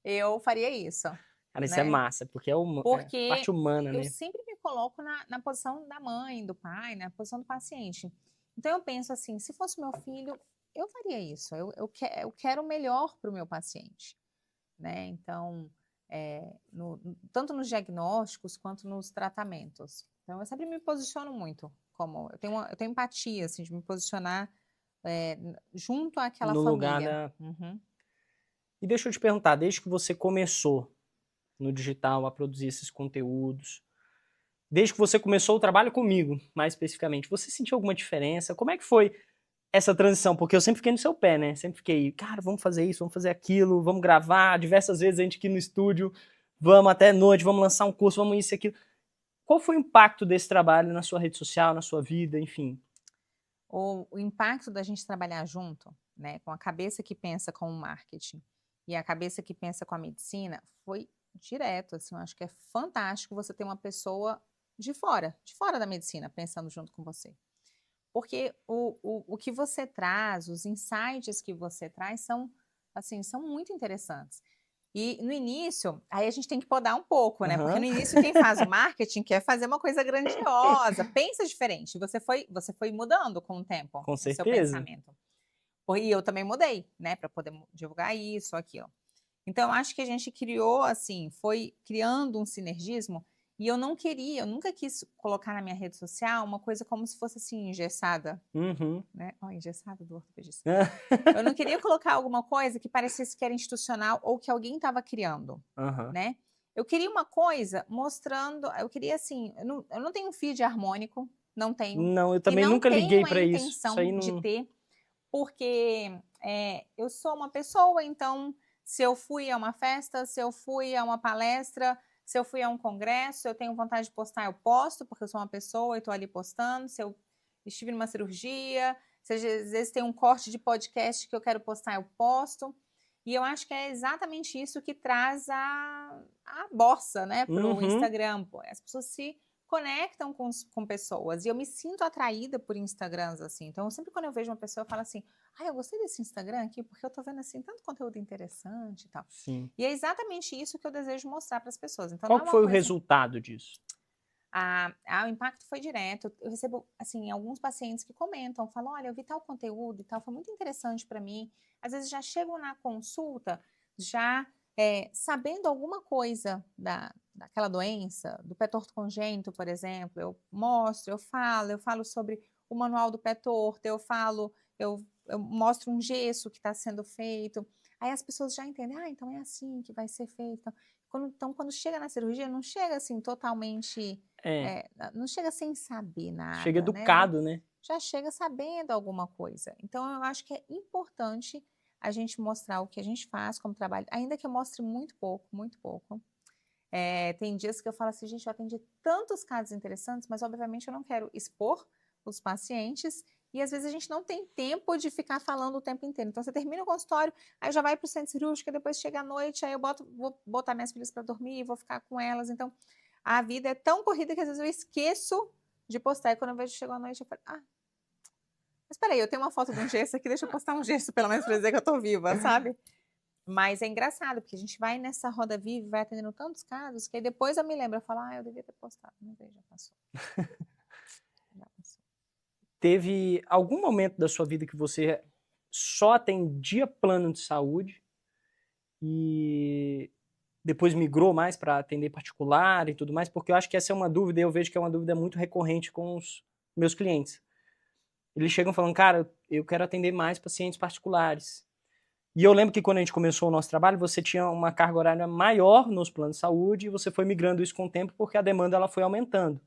eu faria isso, Cara, isso é né? massa, porque é parte Porque humana, eu né? sempre me coloco na posição da mãe, do pai, na posição do paciente. Então eu penso assim, se fosse meu filho, eu faria isso. Eu quero o melhor para o meu paciente, né? Então, tanto nos diagnósticos quanto nos tratamentos. Então eu sempre me posiciono muito, como eu tenho empatia, assim, de me posicionar junto àquela No lugar família. da. Uhum. E deixa eu te perguntar, desde que você começou no digital a produzir esses conteúdos, desde que você começou o trabalho comigo, mais especificamente, você sentiu alguma diferença? Como é que foi essa transição? Porque eu sempre fiquei no seu pé, né? Sempre fiquei, cara, vamos fazer isso, vamos fazer aquilo, vamos gravar. Diversas vezes a gente aqui no estúdio, vamos até noite, vamos lançar um curso, vamos isso e aquilo. Qual foi o impacto desse trabalho na sua rede social, na sua vida, enfim? O impacto da gente trabalhar junto, né, com a cabeça que pensa com o marketing e a cabeça que pensa com a medicina, foi direto, assim, eu acho que é fantástico você ter uma pessoa de fora da medicina, pensando junto com você. Porque o que você traz, os insights que você traz são, assim, são muito interessantes. E no início, aí a gente tem que podar um pouco, né? Porque Aham, no início quem faz o marketing quer fazer uma coisa grandiosa, pensa diferente. Você foi mudando com o tempo com o seu certeza. pensamento. E eu também mudei, né? Para poder divulgar isso, aquilo. Então, eu acho que a gente criou, assim, foi criando um sinergismo. E eu nunca quis colocar na minha rede social uma coisa como se fosse assim, engessada, Uhum. né? Ó, engessada do ortopedista. Eu não queria colocar alguma coisa que parecesse que era institucional ou que alguém estava criando, Aham. né? Eu queria uma coisa mostrando, eu queria assim, eu não tenho um feed harmônico, não tenho, Não, eu e também não nunca liguei tenho a pra isso. Isso aí intenção de não. ter, porque eu sou uma pessoa, então se eu fui a uma festa, se eu fui a uma palestra, se eu fui a um congresso, eu tenho vontade de postar, eu posto, porque eu sou uma pessoa e estou ali postando, se eu estive numa cirurgia, se às vezes tem um corte de podcast que eu quero postar, eu posto. E eu acho que é exatamente isso que traz a bossa, né, para o Uhum. Instagram. Pô. As pessoas se conectam com pessoas. E eu me sinto atraída por Instagrams, assim. Então, sempre quando eu vejo uma pessoa, eu falo assim, eu gostei desse Instagram aqui, porque eu tô vendo, assim, tanto conteúdo interessante e tal. Sim. E é exatamente isso que eu desejo mostrar para as pessoas. Então, não Qual é que uma foi o coisa... resultado disso? O impacto foi direto. Eu recebo, assim, alguns pacientes que comentam, falam, olha, eu vi tal conteúdo e tal, foi muito interessante para mim. Às vezes já chegam na consulta já sabendo alguma coisa daquela doença, do pé torto congênito, por exemplo. Eu mostro, eu falo sobre o manual do pé torto, eu mostro um gesso que está sendo feito. Aí as pessoas já entendem, então é assim que vai ser feito. Então, quando chega na cirurgia, não chega assim totalmente É, não chega sem saber chega nada, né? educado, né? Já chega sabendo alguma coisa. Então, eu acho que é importante a gente mostrar o que a gente faz como trabalho, ainda que eu mostre muito pouco, muito pouco. Tem dias que eu falo assim, gente, eu atendi tantos casos interessantes, mas obviamente eu não quero expor os pacientes e às vezes a gente não tem tempo de ficar falando o tempo inteiro. Então, você termina o consultório, aí já vai para o centro cirúrgico, depois chega à noite, aí vou botar minhas filhas para dormir, vou ficar com elas. Então, a vida é tão corrida que às vezes eu esqueço de postar. E quando eu vejo que chegou a noite, eu falo, mas peraí, eu tenho uma foto de um gesso aqui, deixa eu postar um gesso, pelo menos pra dizer que eu tô viva, sabe? Mas é engraçado, porque a gente vai nessa roda viva, vai atendendo tantos casos, que aí depois eu me lembro, eu falo, eu devia ter postado, mas aí já passou. Já passou. Teve algum momento da sua vida que você só atendia plano de saúde e depois migrou mais para atender particular e tudo mais? Porque eu acho que essa é uma dúvida e eu vejo que é uma dúvida muito recorrente com os meus clientes. Eles chegam falando, cara, eu quero atender mais pacientes particulares. E eu lembro que quando a gente começou o nosso trabalho, você tinha uma carga horária maior nos planos de saúde e você foi migrando isso com o tempo porque a demanda ela foi aumentando.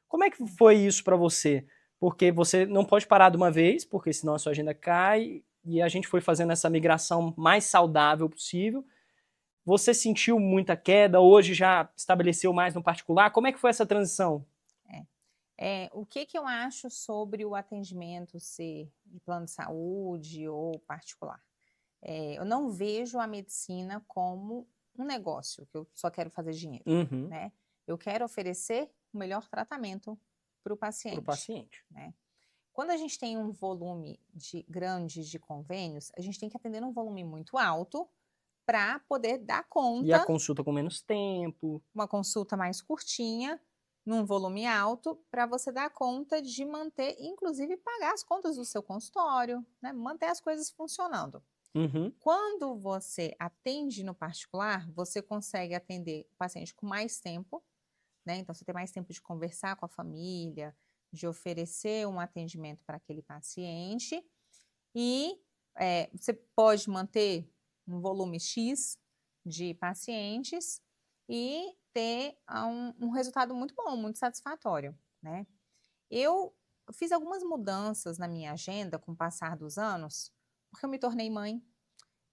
Como é que foi isso para você? porque você não pode parar de uma vez, porque senão a sua agenda cai, e a gente foi fazendo essa migração mais saudável possível. Você sentiu muita queda? Hoje já estabeleceu mais no particular? Como é que foi essa transição? O que eu acho sobre o atendimento ser de plano de saúde ou particular? Eu não vejo a medicina como um negócio, que eu só quero fazer dinheiro, Uhum. né? Eu quero oferecer o melhor tratamento para o Para paciente, o paciente. né? Quando a gente tem um volume grande de convênios, a gente tem que atender um volume muito alto para poder dar E a conta, consulta com menos tempo. uma consulta mais curtinha, num volume alto, para você dar conta de manter, inclusive pagar as contas do seu consultório, né? Manter as coisas funcionando. Uhum. Quando você atende no particular, você consegue atender o paciente com mais tempo, né? Então, você tem mais tempo de conversar com a família, de oferecer um atendimento para aquele paciente e você pode manter um volume X de pacientes e ter um resultado muito bom, muito satisfatório, né? Eu fiz algumas mudanças na minha agenda com o passar dos anos, porque eu me tornei mãe.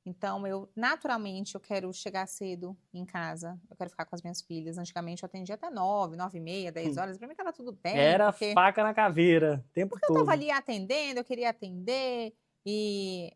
Então, naturalmente, eu quero chegar cedo em casa, eu quero ficar com as minhas filhas. Antigamente, eu atendia até 9, 9h30, 10 horas, para mim estava tudo bem, Era porque faca na caveira, o tempo eu estava todo. ali atendendo, eu queria atender, e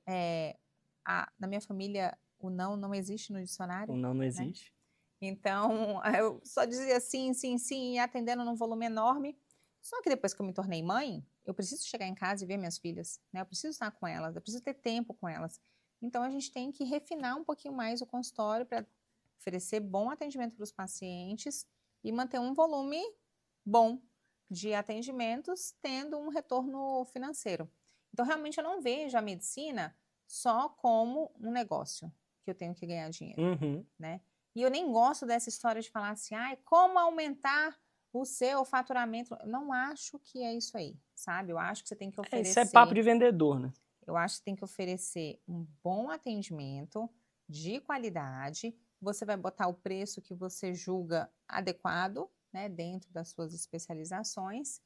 na minha família o não existe no dicionário, Ou não né? existe. Então, eu só dizia sim, sim, sim, e atendendo num volume enorme. Só que depois que eu me tornei mãe, eu preciso chegar em casa e ver minhas filhas, né? Eu preciso estar com elas, eu preciso ter tempo com elas. Então, a gente tem que refinar um pouquinho mais o consultório para oferecer bom atendimento para os pacientes e manter um volume bom de atendimentos, tendo um retorno financeiro. Então, realmente, eu não vejo a medicina só como um negócio que eu tenho que ganhar dinheiro, Uhum. né? E eu nem gosto dessa história de falar assim, como aumentar o seu faturamento. Eu não acho que é isso aí, sabe? Eu acho que você tem que Isso é papo oferecer, de vendedor, né? eu acho que tem que oferecer um bom atendimento de qualidade. Você vai botar o preço que você julga adequado, né, dentro das suas especializações.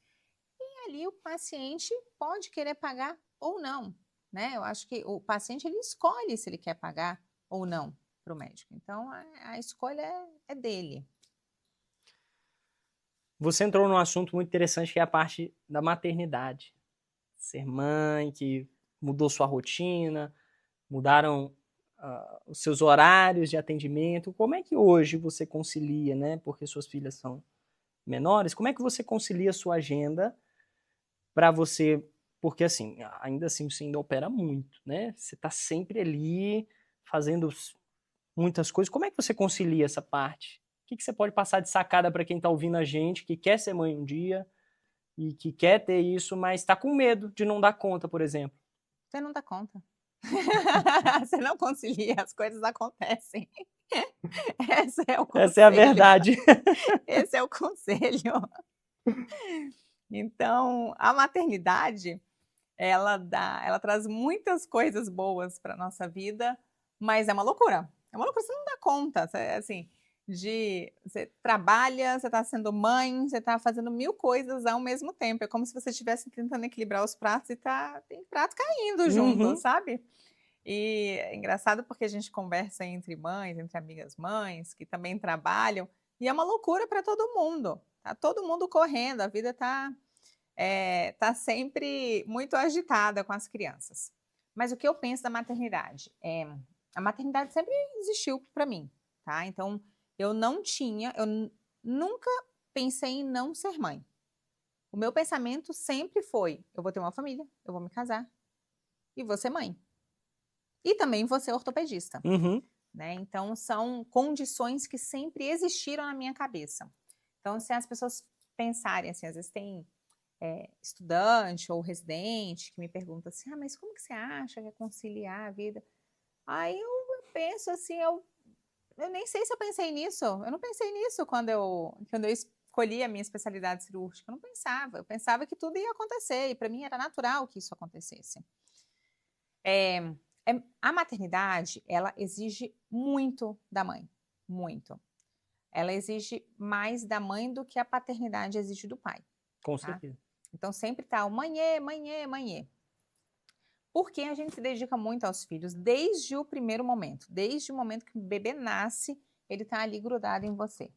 E ali o paciente pode querer pagar ou não, né? Eu acho que o paciente ele escolhe se ele quer pagar ou não para o médico. Então a escolha é dele. Você entrou num assunto muito interessante que é a parte da maternidade. Ser mãe, que mudou sua rotina, mudaram os seus horários de atendimento. Como é que hoje você concilia, né? Porque suas filhas são menores, como é que você concilia a sua agenda para você, porque assim, ainda assim você ainda opera muito, né? Você está sempre ali fazendo muitas coisas. Como é que você concilia essa parte? O que você pode passar de sacada para quem está ouvindo a gente, que quer ser mãe um dia e que quer ter isso, mas está com medo de não dar conta, por exemplo? Você não dá conta. Você não concilia, as coisas acontecem. Esse é o Essa é a conselho. verdade. Esse é o conselho. Então, a maternidade, ela traz muitas coisas boas para nossa vida, mas é uma loucura. É uma loucura, você não dá conta, assim, você trabalha, você está sendo mãe, você está fazendo 1000 coisas ao mesmo tempo. É como se você estivesse tentando equilibrar os pratos e tem prato caindo junto, Uhum. sabe? E é engraçado porque a gente conversa entre mães, entre amigas mães, que também trabalham, e é uma loucura para todo mundo. Tá todo mundo correndo, a vida tá sempre muito agitada com as crianças. Mas o que eu penso da maternidade? A maternidade sempre existiu para mim, tá? Então, eu nunca pensei em não ser mãe. O meu pensamento sempre foi: eu vou ter uma família, eu vou me casar e vou ser mãe. E também vou ser ortopedista, Uhum. né? Então, são condições que sempre existiram na minha cabeça. Então, se as pessoas pensarem assim, às vezes tem estudante ou residente que me pergunta assim, mas como que você acha que é conciliar a vida? Aí eu penso assim, eu nem sei se eu pensei nisso. Eu não pensei nisso quando eu escolhi a minha especialidade cirúrgica. Eu não pensava. Eu pensava que tudo ia acontecer e para mim era natural que isso acontecesse. A maternidade, ela exige muito da mãe, muito. Ela exige mais da mãe do que a paternidade exige do pai, Com tá? certeza. Então, sempre tá o manhê, manhê, manhê. Porque a gente se dedica muito aos filhos desde o primeiro momento. Desde o momento que o bebê nasce, ele tá ali grudado em você.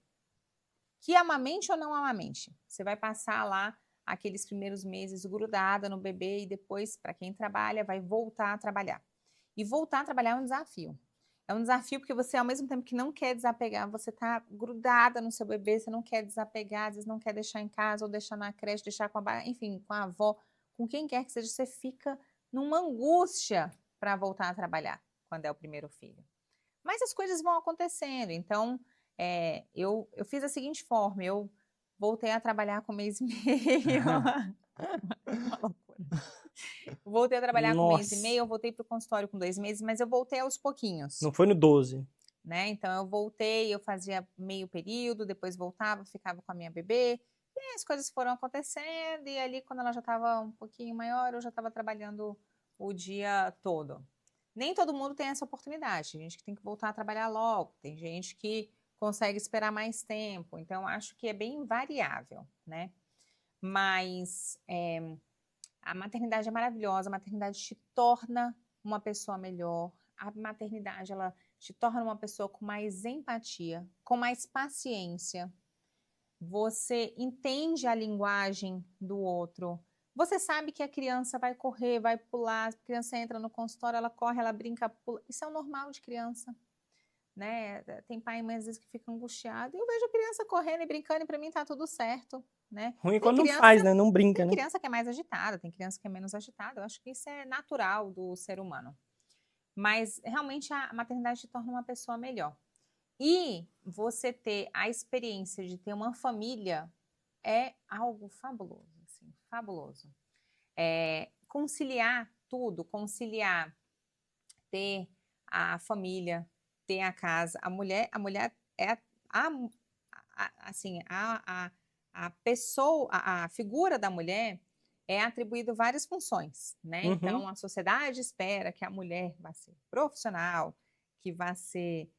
Que amamente ou não amamente, você vai passar lá aqueles primeiros meses grudada no bebê e depois, para quem trabalha, vai voltar a trabalhar. E voltar a trabalhar é um desafio. É um desafio porque você, ao mesmo tempo que não quer desapegar, você tá grudada no seu bebê, você não quer desapegar, às vezes não quer deixar em casa ou deixar na creche, deixar com enfim, com a avó, com quem quer que seja, você fica numa angústia para voltar a trabalhar quando é o primeiro filho. Mas as coisas vão acontecendo, então eu fiz da seguinte forma, eu voltei a trabalhar com 1 mês e meio. Uma loucura. Voltei a trabalhar com 1 mês e meio, Nossa, eu voltei para o consultório com 2 meses, mas eu voltei aos pouquinhos, não foi no 12. né? Então eu voltei, eu fazia meio período, depois voltava, ficava com a minha bebê, e aí as coisas foram acontecendo, e ali quando ela já estava um pouquinho maior, eu já estava trabalhando o dia todo. Nem todo mundo tem essa oportunidade, tem gente que tem que voltar a trabalhar logo, tem gente que consegue esperar mais tempo, então acho que é bem variável, né? Mas a maternidade é maravilhosa, a maternidade te torna uma pessoa melhor, a maternidade ela te torna uma pessoa com mais empatia, com mais paciência. Você entende a linguagem do outro. Você sabe que a criança vai correr, vai pular, a criança entra no consultório, ela corre, ela brinca, pula. Isso é o normal de criança, né? Tem pai e mãe às vezes que ficam angustiados. Eu vejo a criança correndo e brincando e para mim tá tudo certo, né? Ruim Tem quando não faz, criança né? Não brinca, tem né? criança que é mais agitada, tem criança que é menos agitada. Eu acho que isso é natural do ser humano. Mas realmente a maternidade te torna uma pessoa melhor. E você ter a experiência de ter uma família é algo fabuloso, assim, fabuloso. Conciliar tudo, conciliar ter a família, ter a casa. A mulher é assim, a pessoa, a figura da mulher é atribuído várias funções, né? Uhum. Então, a sociedade espera que a mulher vá ser profissional, que vá ser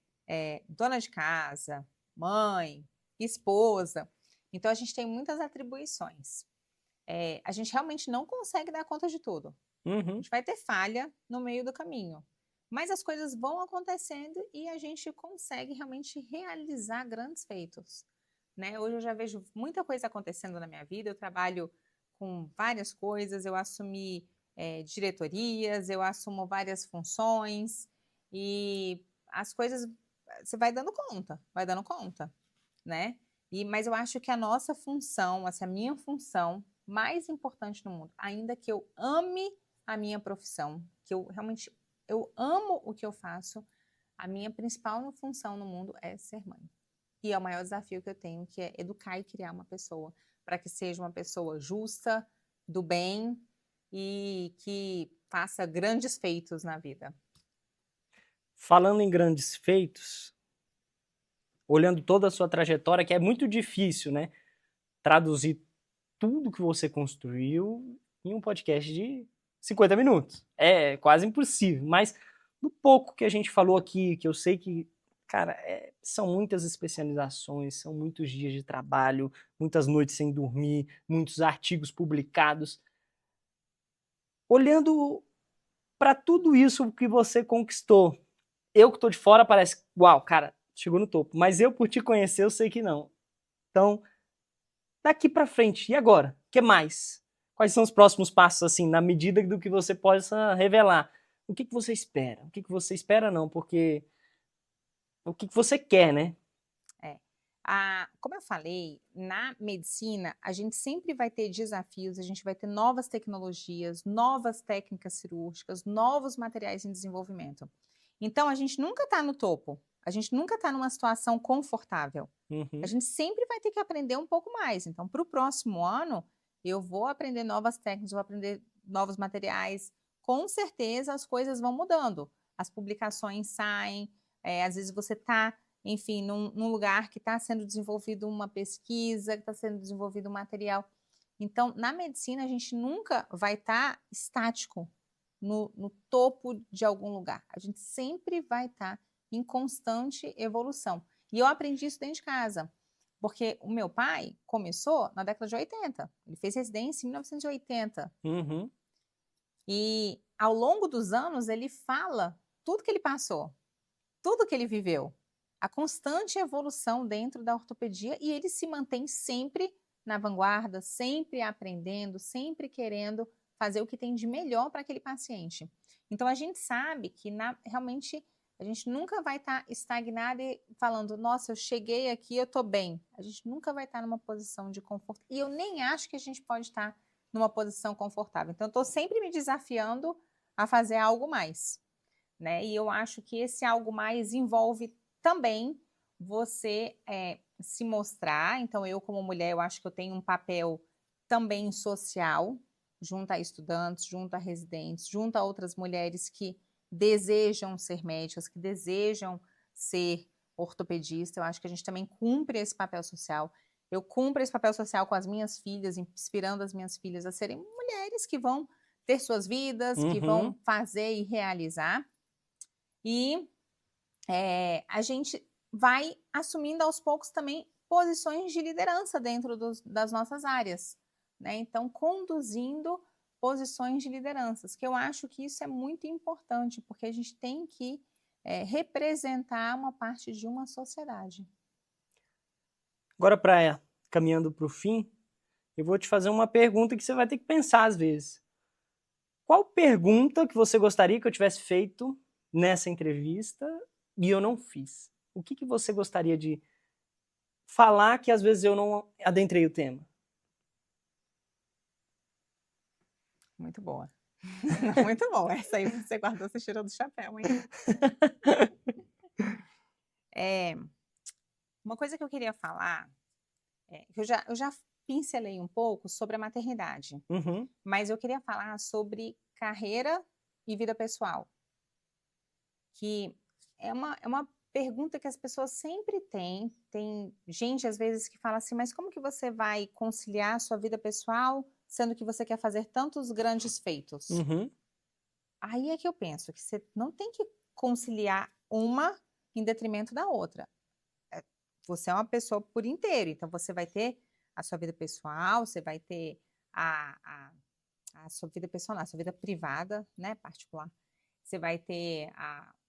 dona de casa, mãe, esposa. Então, a gente tem muitas atribuições. A gente realmente não consegue dar conta de tudo. A Uhum. gente vai ter falha no meio do caminho. Mas as coisas vão acontecendo e a gente consegue realmente realizar grandes feitos, né? Hoje eu já vejo muita coisa acontecendo na minha vida. Eu trabalho com várias coisas, eu assumi diretorias, eu assumo várias funções e as coisas você vai dando conta, né? Mas eu acho que a nossa função, essa minha função mais importante no mundo, ainda que eu ame a minha profissão, que eu realmente eu amo o que eu faço, a minha principal função no mundo é ser mãe. E é o maior desafio que eu tenho, que é educar e criar uma pessoa para que seja uma pessoa justa, do bem e que faça grandes feitos na vida. Falando em grandes feitos, olhando toda a sua trajetória, que é muito difícil, né? Traduzir tudo que você construiu em um podcast de 50 minutos. É quase impossível, mas do pouco que a gente falou aqui, que eu sei que, cara, são muitas especializações, são muitos dias de trabalho, muitas noites sem dormir, muitos artigos publicados. Olhando para tudo isso que você conquistou, eu que tô de fora parece, uau, cara, chegou no topo, mas eu por te conhecer eu sei que não. Então, daqui para frente, e agora? O que mais? Quais são os próximos passos, assim, na medida do que você possa revelar? O que você espera? O que você espera não, porque o que você quer, né? É. Como eu falei, na medicina, a gente sempre vai ter desafios, a gente vai ter novas tecnologias, novas técnicas cirúrgicas, novos materiais em desenvolvimento. Então, a gente nunca está no topo, a gente nunca está numa situação confortável. A Uhum. gente sempre vai ter que aprender um pouco mais. Então, para o próximo ano, eu vou aprender novas técnicas, vou aprender novos materiais. Com certeza, as coisas vão mudando. As publicações saem, às vezes você está enfim, num lugar que está sendo desenvolvido uma pesquisa, que está sendo desenvolvido um material. Então, na medicina, a gente nunca vai estar estático no topo de algum lugar. A gente sempre vai estar em constante evolução. E eu aprendi isso dentro de casa. Porque o meu pai começou na década de 80. Ele fez residência em 1980. Uhum. E ao longo dos anos ele fala tudo que ele passou, tudo que ele viveu, a constante evolução dentro da ortopedia, e ele se mantém sempre na vanguarda, sempre aprendendo, sempre querendo fazer o que tem de melhor para aquele paciente. Então a gente sabe que realmente a gente nunca vai estar estagnado e falando, nossa, eu cheguei aqui, eu estou bem. A gente nunca vai estar numa posição de conforto. E eu nem acho que a gente pode estar numa posição confortável. Então, eu estou sempre me desafiando a fazer algo mais, né? E eu acho que esse algo mais envolve também você se mostrar. Então, eu como mulher, eu acho que eu tenho um papel também social, junto a estudantes, junto a residentes, junto a outras mulheres que desejam ser médicas, que desejam ser ortopedista. Eu acho que a gente também cumpre esse papel social. Eu cumpro esse papel social com as minhas filhas, inspirando as minhas filhas a serem mulheres que vão ter suas vidas, que vão fazer e realizar. E a gente vai assumindo aos poucos também posições de liderança dentro das nossas áreas, né? Então, conduzindo posições de lideranças, que eu acho que isso é muito importante, porque a gente tem que representar uma parte de uma sociedade. Agora, caminhando para o fim, eu vou te fazer uma pergunta que você vai ter que pensar às vezes. Qual pergunta que você gostaria que eu tivesse feito nessa entrevista e eu não fiz? O que você gostaria de falar que às vezes eu não adentrei o tema? Muito boa. Muito bom. Essa aí você guardou, você tirou do chapéu, hein? Uma coisa que eu queria falar, que eu já pincelei um pouco sobre a maternidade, mas eu queria falar sobre carreira e vida pessoal, que é uma pergunta que as pessoas sempre têm. Tem gente, às vezes, que fala assim, mas como que você vai conciliar a sua vida pessoal, sendo que você quer fazer tantos grandes feitos? Aí é que eu penso que você não tem que conciliar uma em detrimento da outra. Você é uma pessoa por inteiro, então você vai ter a sua vida pessoal, você vai ter a sua vida pessoal, a sua vida privada, né, particular. Você vai ter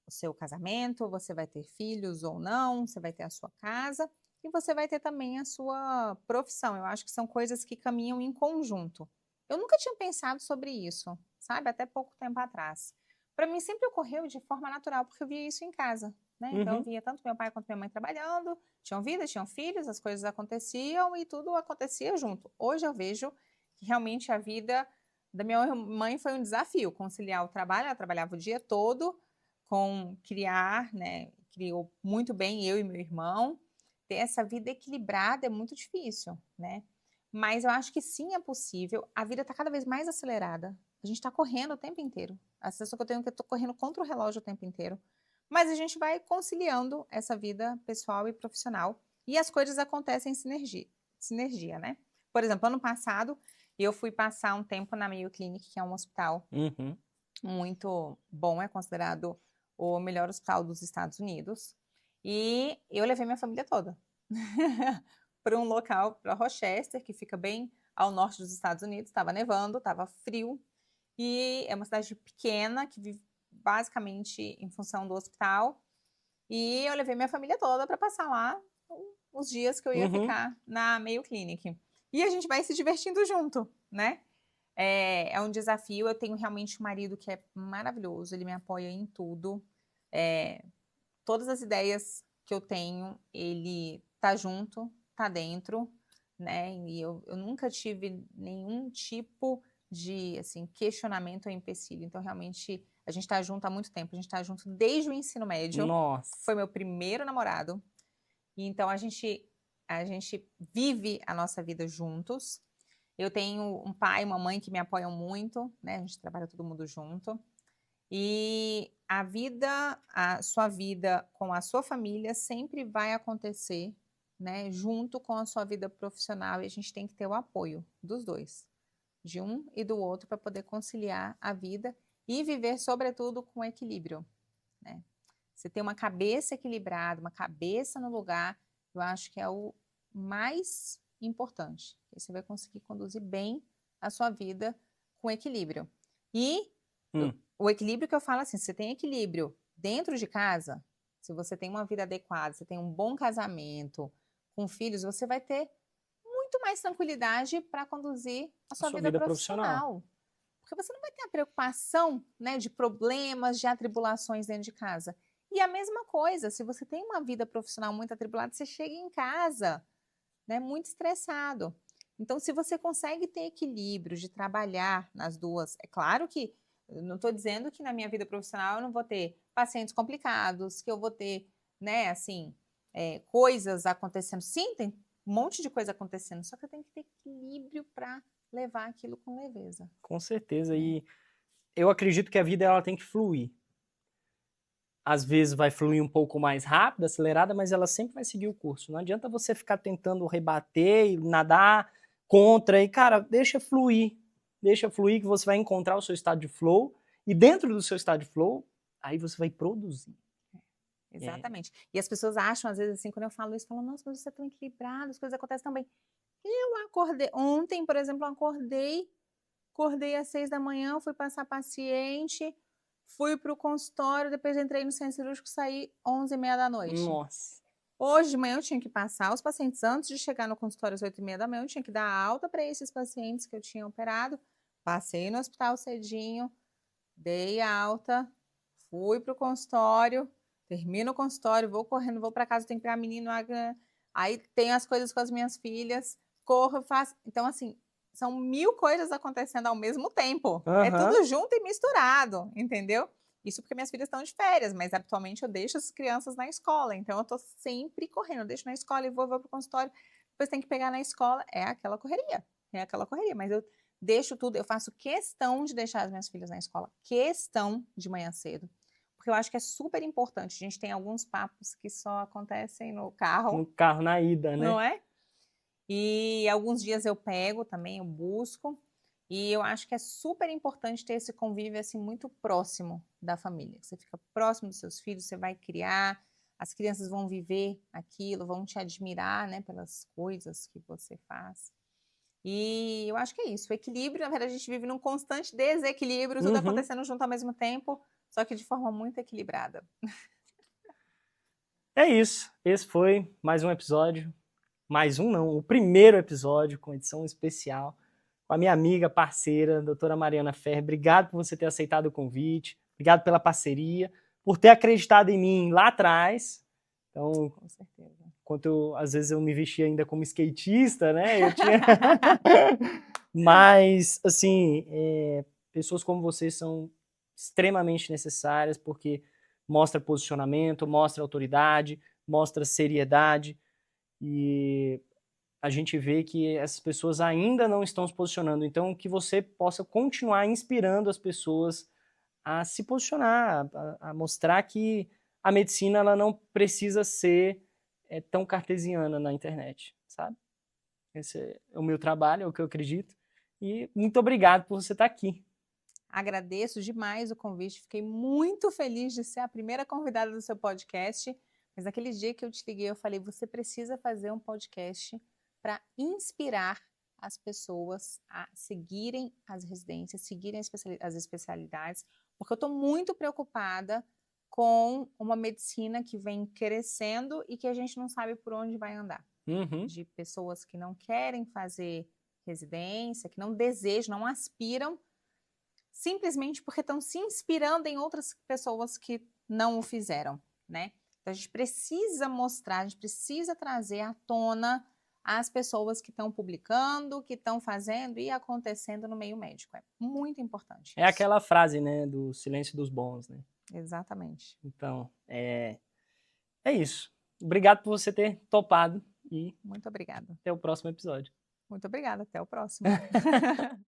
o seu casamento, você vai ter filhos ou não, você vai ter a sua casa e você vai ter também a sua profissão. Eu acho que são coisas que caminham em conjunto. Eu nunca tinha pensado sobre isso, sabe? Até pouco tempo atrás. Para mim sempre ocorreu de forma natural, porque eu via isso em casa, né? Então eu via tanto meu pai quanto minha mãe trabalhando, tinham vida, tinham filhos, as coisas aconteciam e tudo acontecia junto. Hoje eu vejo que realmente a vida da minha mãe foi um desafio, conciliar o trabalho, ela trabalhava o dia todo, com criar, né? Criou muito bem eu e meu irmão. Ter essa vida equilibrada é muito difícil, né? Mas eu acho que sim, é possível. A vida está cada vez mais acelerada. A gente está correndo o tempo inteiro. A sensação que eu tenho é que eu estou correndo contra o relógio o tempo inteiro. Mas a gente vai conciliando essa vida pessoal e profissional. E as coisas acontecem em sinergia, né? Por exemplo, ano passado, eu fui passar um tempo na Mayo Clinic, que é um hospital muito bom, é considerado o melhor hospital dos Estados Unidos. E eu levei minha família toda para um local, para Rochester, que fica bem ao norte dos Estados Unidos. Estava nevando, estava frio. E é uma cidade pequena, que vive basicamente em função do hospital. E eu levei minha família toda para passar lá os dias que eu ia ficar na Mayo Clinic. E a gente vai se divertindo junto, né? É um desafio. Eu tenho realmente um marido que é maravilhoso, ele me apoia em tudo. Todas as ideias que eu tenho, ele tá junto, tá dentro, né? E eu nunca tive nenhum tipo de assim, questionamento ou empecilho. Então, realmente, a gente tá junto há muito tempo. A gente tá junto desde o ensino médio. Nossa. Foi meu primeiro namorado. E então, a gente vive a nossa vida juntos. Eu tenho um pai e uma mãe que me apoiam muito, né? A gente trabalha todo mundo junto. E a sua vida com a sua família sempre vai acontecer, né? Junto com a sua vida profissional. E a gente tem que ter o apoio dos dois, de um e do outro, para poder conciliar a vida e viver, sobretudo, com equilíbrio, né? Você ter uma cabeça equilibrada, uma cabeça no lugar, eu acho que é o mais importante. Aí você vai conseguir conduzir bem a sua vida com equilíbrio. E o equilíbrio que eu falo assim, você tem equilíbrio dentro de casa, se você tem uma vida adequada, você tem um bom casamento, com filhos, você vai ter muito mais tranquilidade para conduzir a sua vida profissional. Porque você não vai ter a preocupação, né, de problemas, de atribulações dentro de casa. E a mesma coisa, se você tem uma vida profissional muito atribulada, você chega em casa, né, muito estressado. Então, se você consegue ter equilíbrio de trabalhar nas duas, é claro que eu não estou dizendo que na minha vida profissional eu não vou ter pacientes complicados, que eu vou ter, né, assim, coisas acontecendo. Sim, tem um monte de coisa acontecendo, só que eu tenho que ter equilíbrio para levar aquilo com leveza. Com certeza. E eu acredito que a vida ela tem que fluir. Às vezes vai fluir um pouco mais rápido, acelerada, mas ela sempre vai seguir o curso. Não adianta você ficar tentando rebater e nadar contra. E, cara, deixa fluir que você vai encontrar o seu estado de flow. E dentro do seu estado de flow, aí você vai produzir. Exatamente. E as pessoas acham, às vezes, assim, quando eu falo isso, falam, nossa, mas você é tão equilibrado, as coisas acontecem tão bem. Eu acordei, ontem, por exemplo, eu acordei às 6 da manhã, fui passar paciente, fui para o consultório, depois entrei no centro cirúrgico, saí 11h30 da noite. Nossa. Hoje de manhã eu tinha que passar os pacientes, antes de chegar no consultório às 8h30 da manhã, eu tinha que dar alta para esses pacientes que eu tinha operado, passei no hospital cedinho, dei alta, fui para o consultório, termino o consultório, vou correndo, vou para casa, tenho que pegar menino, aí tenho as coisas com as minhas filhas, corro, faço. Então, assim, são 1000 coisas acontecendo ao mesmo tempo. É tudo junto e misturado, entendeu? Isso porque minhas filhas estão de férias, mas habitualmente eu deixo as crianças na escola, então eu tô sempre correndo, eu deixo na escola e vou pro consultório, depois tem que pegar na escola, é aquela correria, mas eu deixo tudo, eu faço questão de deixar as minhas filhas na escola, questão de manhã cedo, porque eu acho que é super importante, a gente tem alguns papos que só acontecem no carro. No carro, na ida, né? Não é? E alguns dias eu pego também, eu busco, e eu acho que é super importante ter esse convívio assim muito próximo da família. Você fica próximo dos seus filhos, você vai criar, as crianças vão viver aquilo, vão te admirar, né, pelas coisas que você faz. E eu acho que é isso. O equilíbrio, na verdade, a gente vive num constante desequilíbrio, tudo acontecendo junto ao mesmo tempo, só que de forma muito equilibrada. É isso. Esse foi mais um episódio. Mais um não, o primeiro episódio com edição especial com a minha amiga, parceira, doutora Mariana Ferrer. Obrigado por você ter aceitado o convite, obrigado pela parceria, por ter acreditado em mim lá atrás. Então, com certeza. Enquanto às vezes eu me vestia ainda como skatista, né? Eu tinha... Mas, assim, pessoas como vocês são extremamente necessárias porque mostra posicionamento, mostra autoridade, mostra seriedade e a gente vê que essas pessoas ainda não estão se posicionando. Então, que você possa continuar inspirando as pessoas a se posicionar, a mostrar que a medicina ela não precisa ser tão cartesiana na internet, sabe? Esse é o meu trabalho, é o que eu acredito. E muito obrigado por você estar aqui. Agradeço demais o convite, fiquei muito feliz de ser a primeira convidada do seu podcast, mas naquele dia que eu te liguei, eu falei, você precisa fazer um podcast para inspirar as pessoas a seguirem as residências, seguirem as especialidades, porque eu estou muito preocupada com uma medicina que vem crescendo e que a gente não sabe por onde vai andar. De pessoas que não querem fazer residência, que não desejam, não aspiram, simplesmente porque estão se inspirando em outras pessoas que não o fizeram, né? Então, a gente precisa mostrar, a gente precisa trazer à tona as pessoas que estão publicando, que estão fazendo e acontecendo no meio médico. É muito importante isso. É aquela frase, né, do silêncio dos bons, né? Exatamente. Então, é isso. Obrigado por você ter topado e muito obrigada. Até o próximo episódio. Muito obrigada, até o próximo.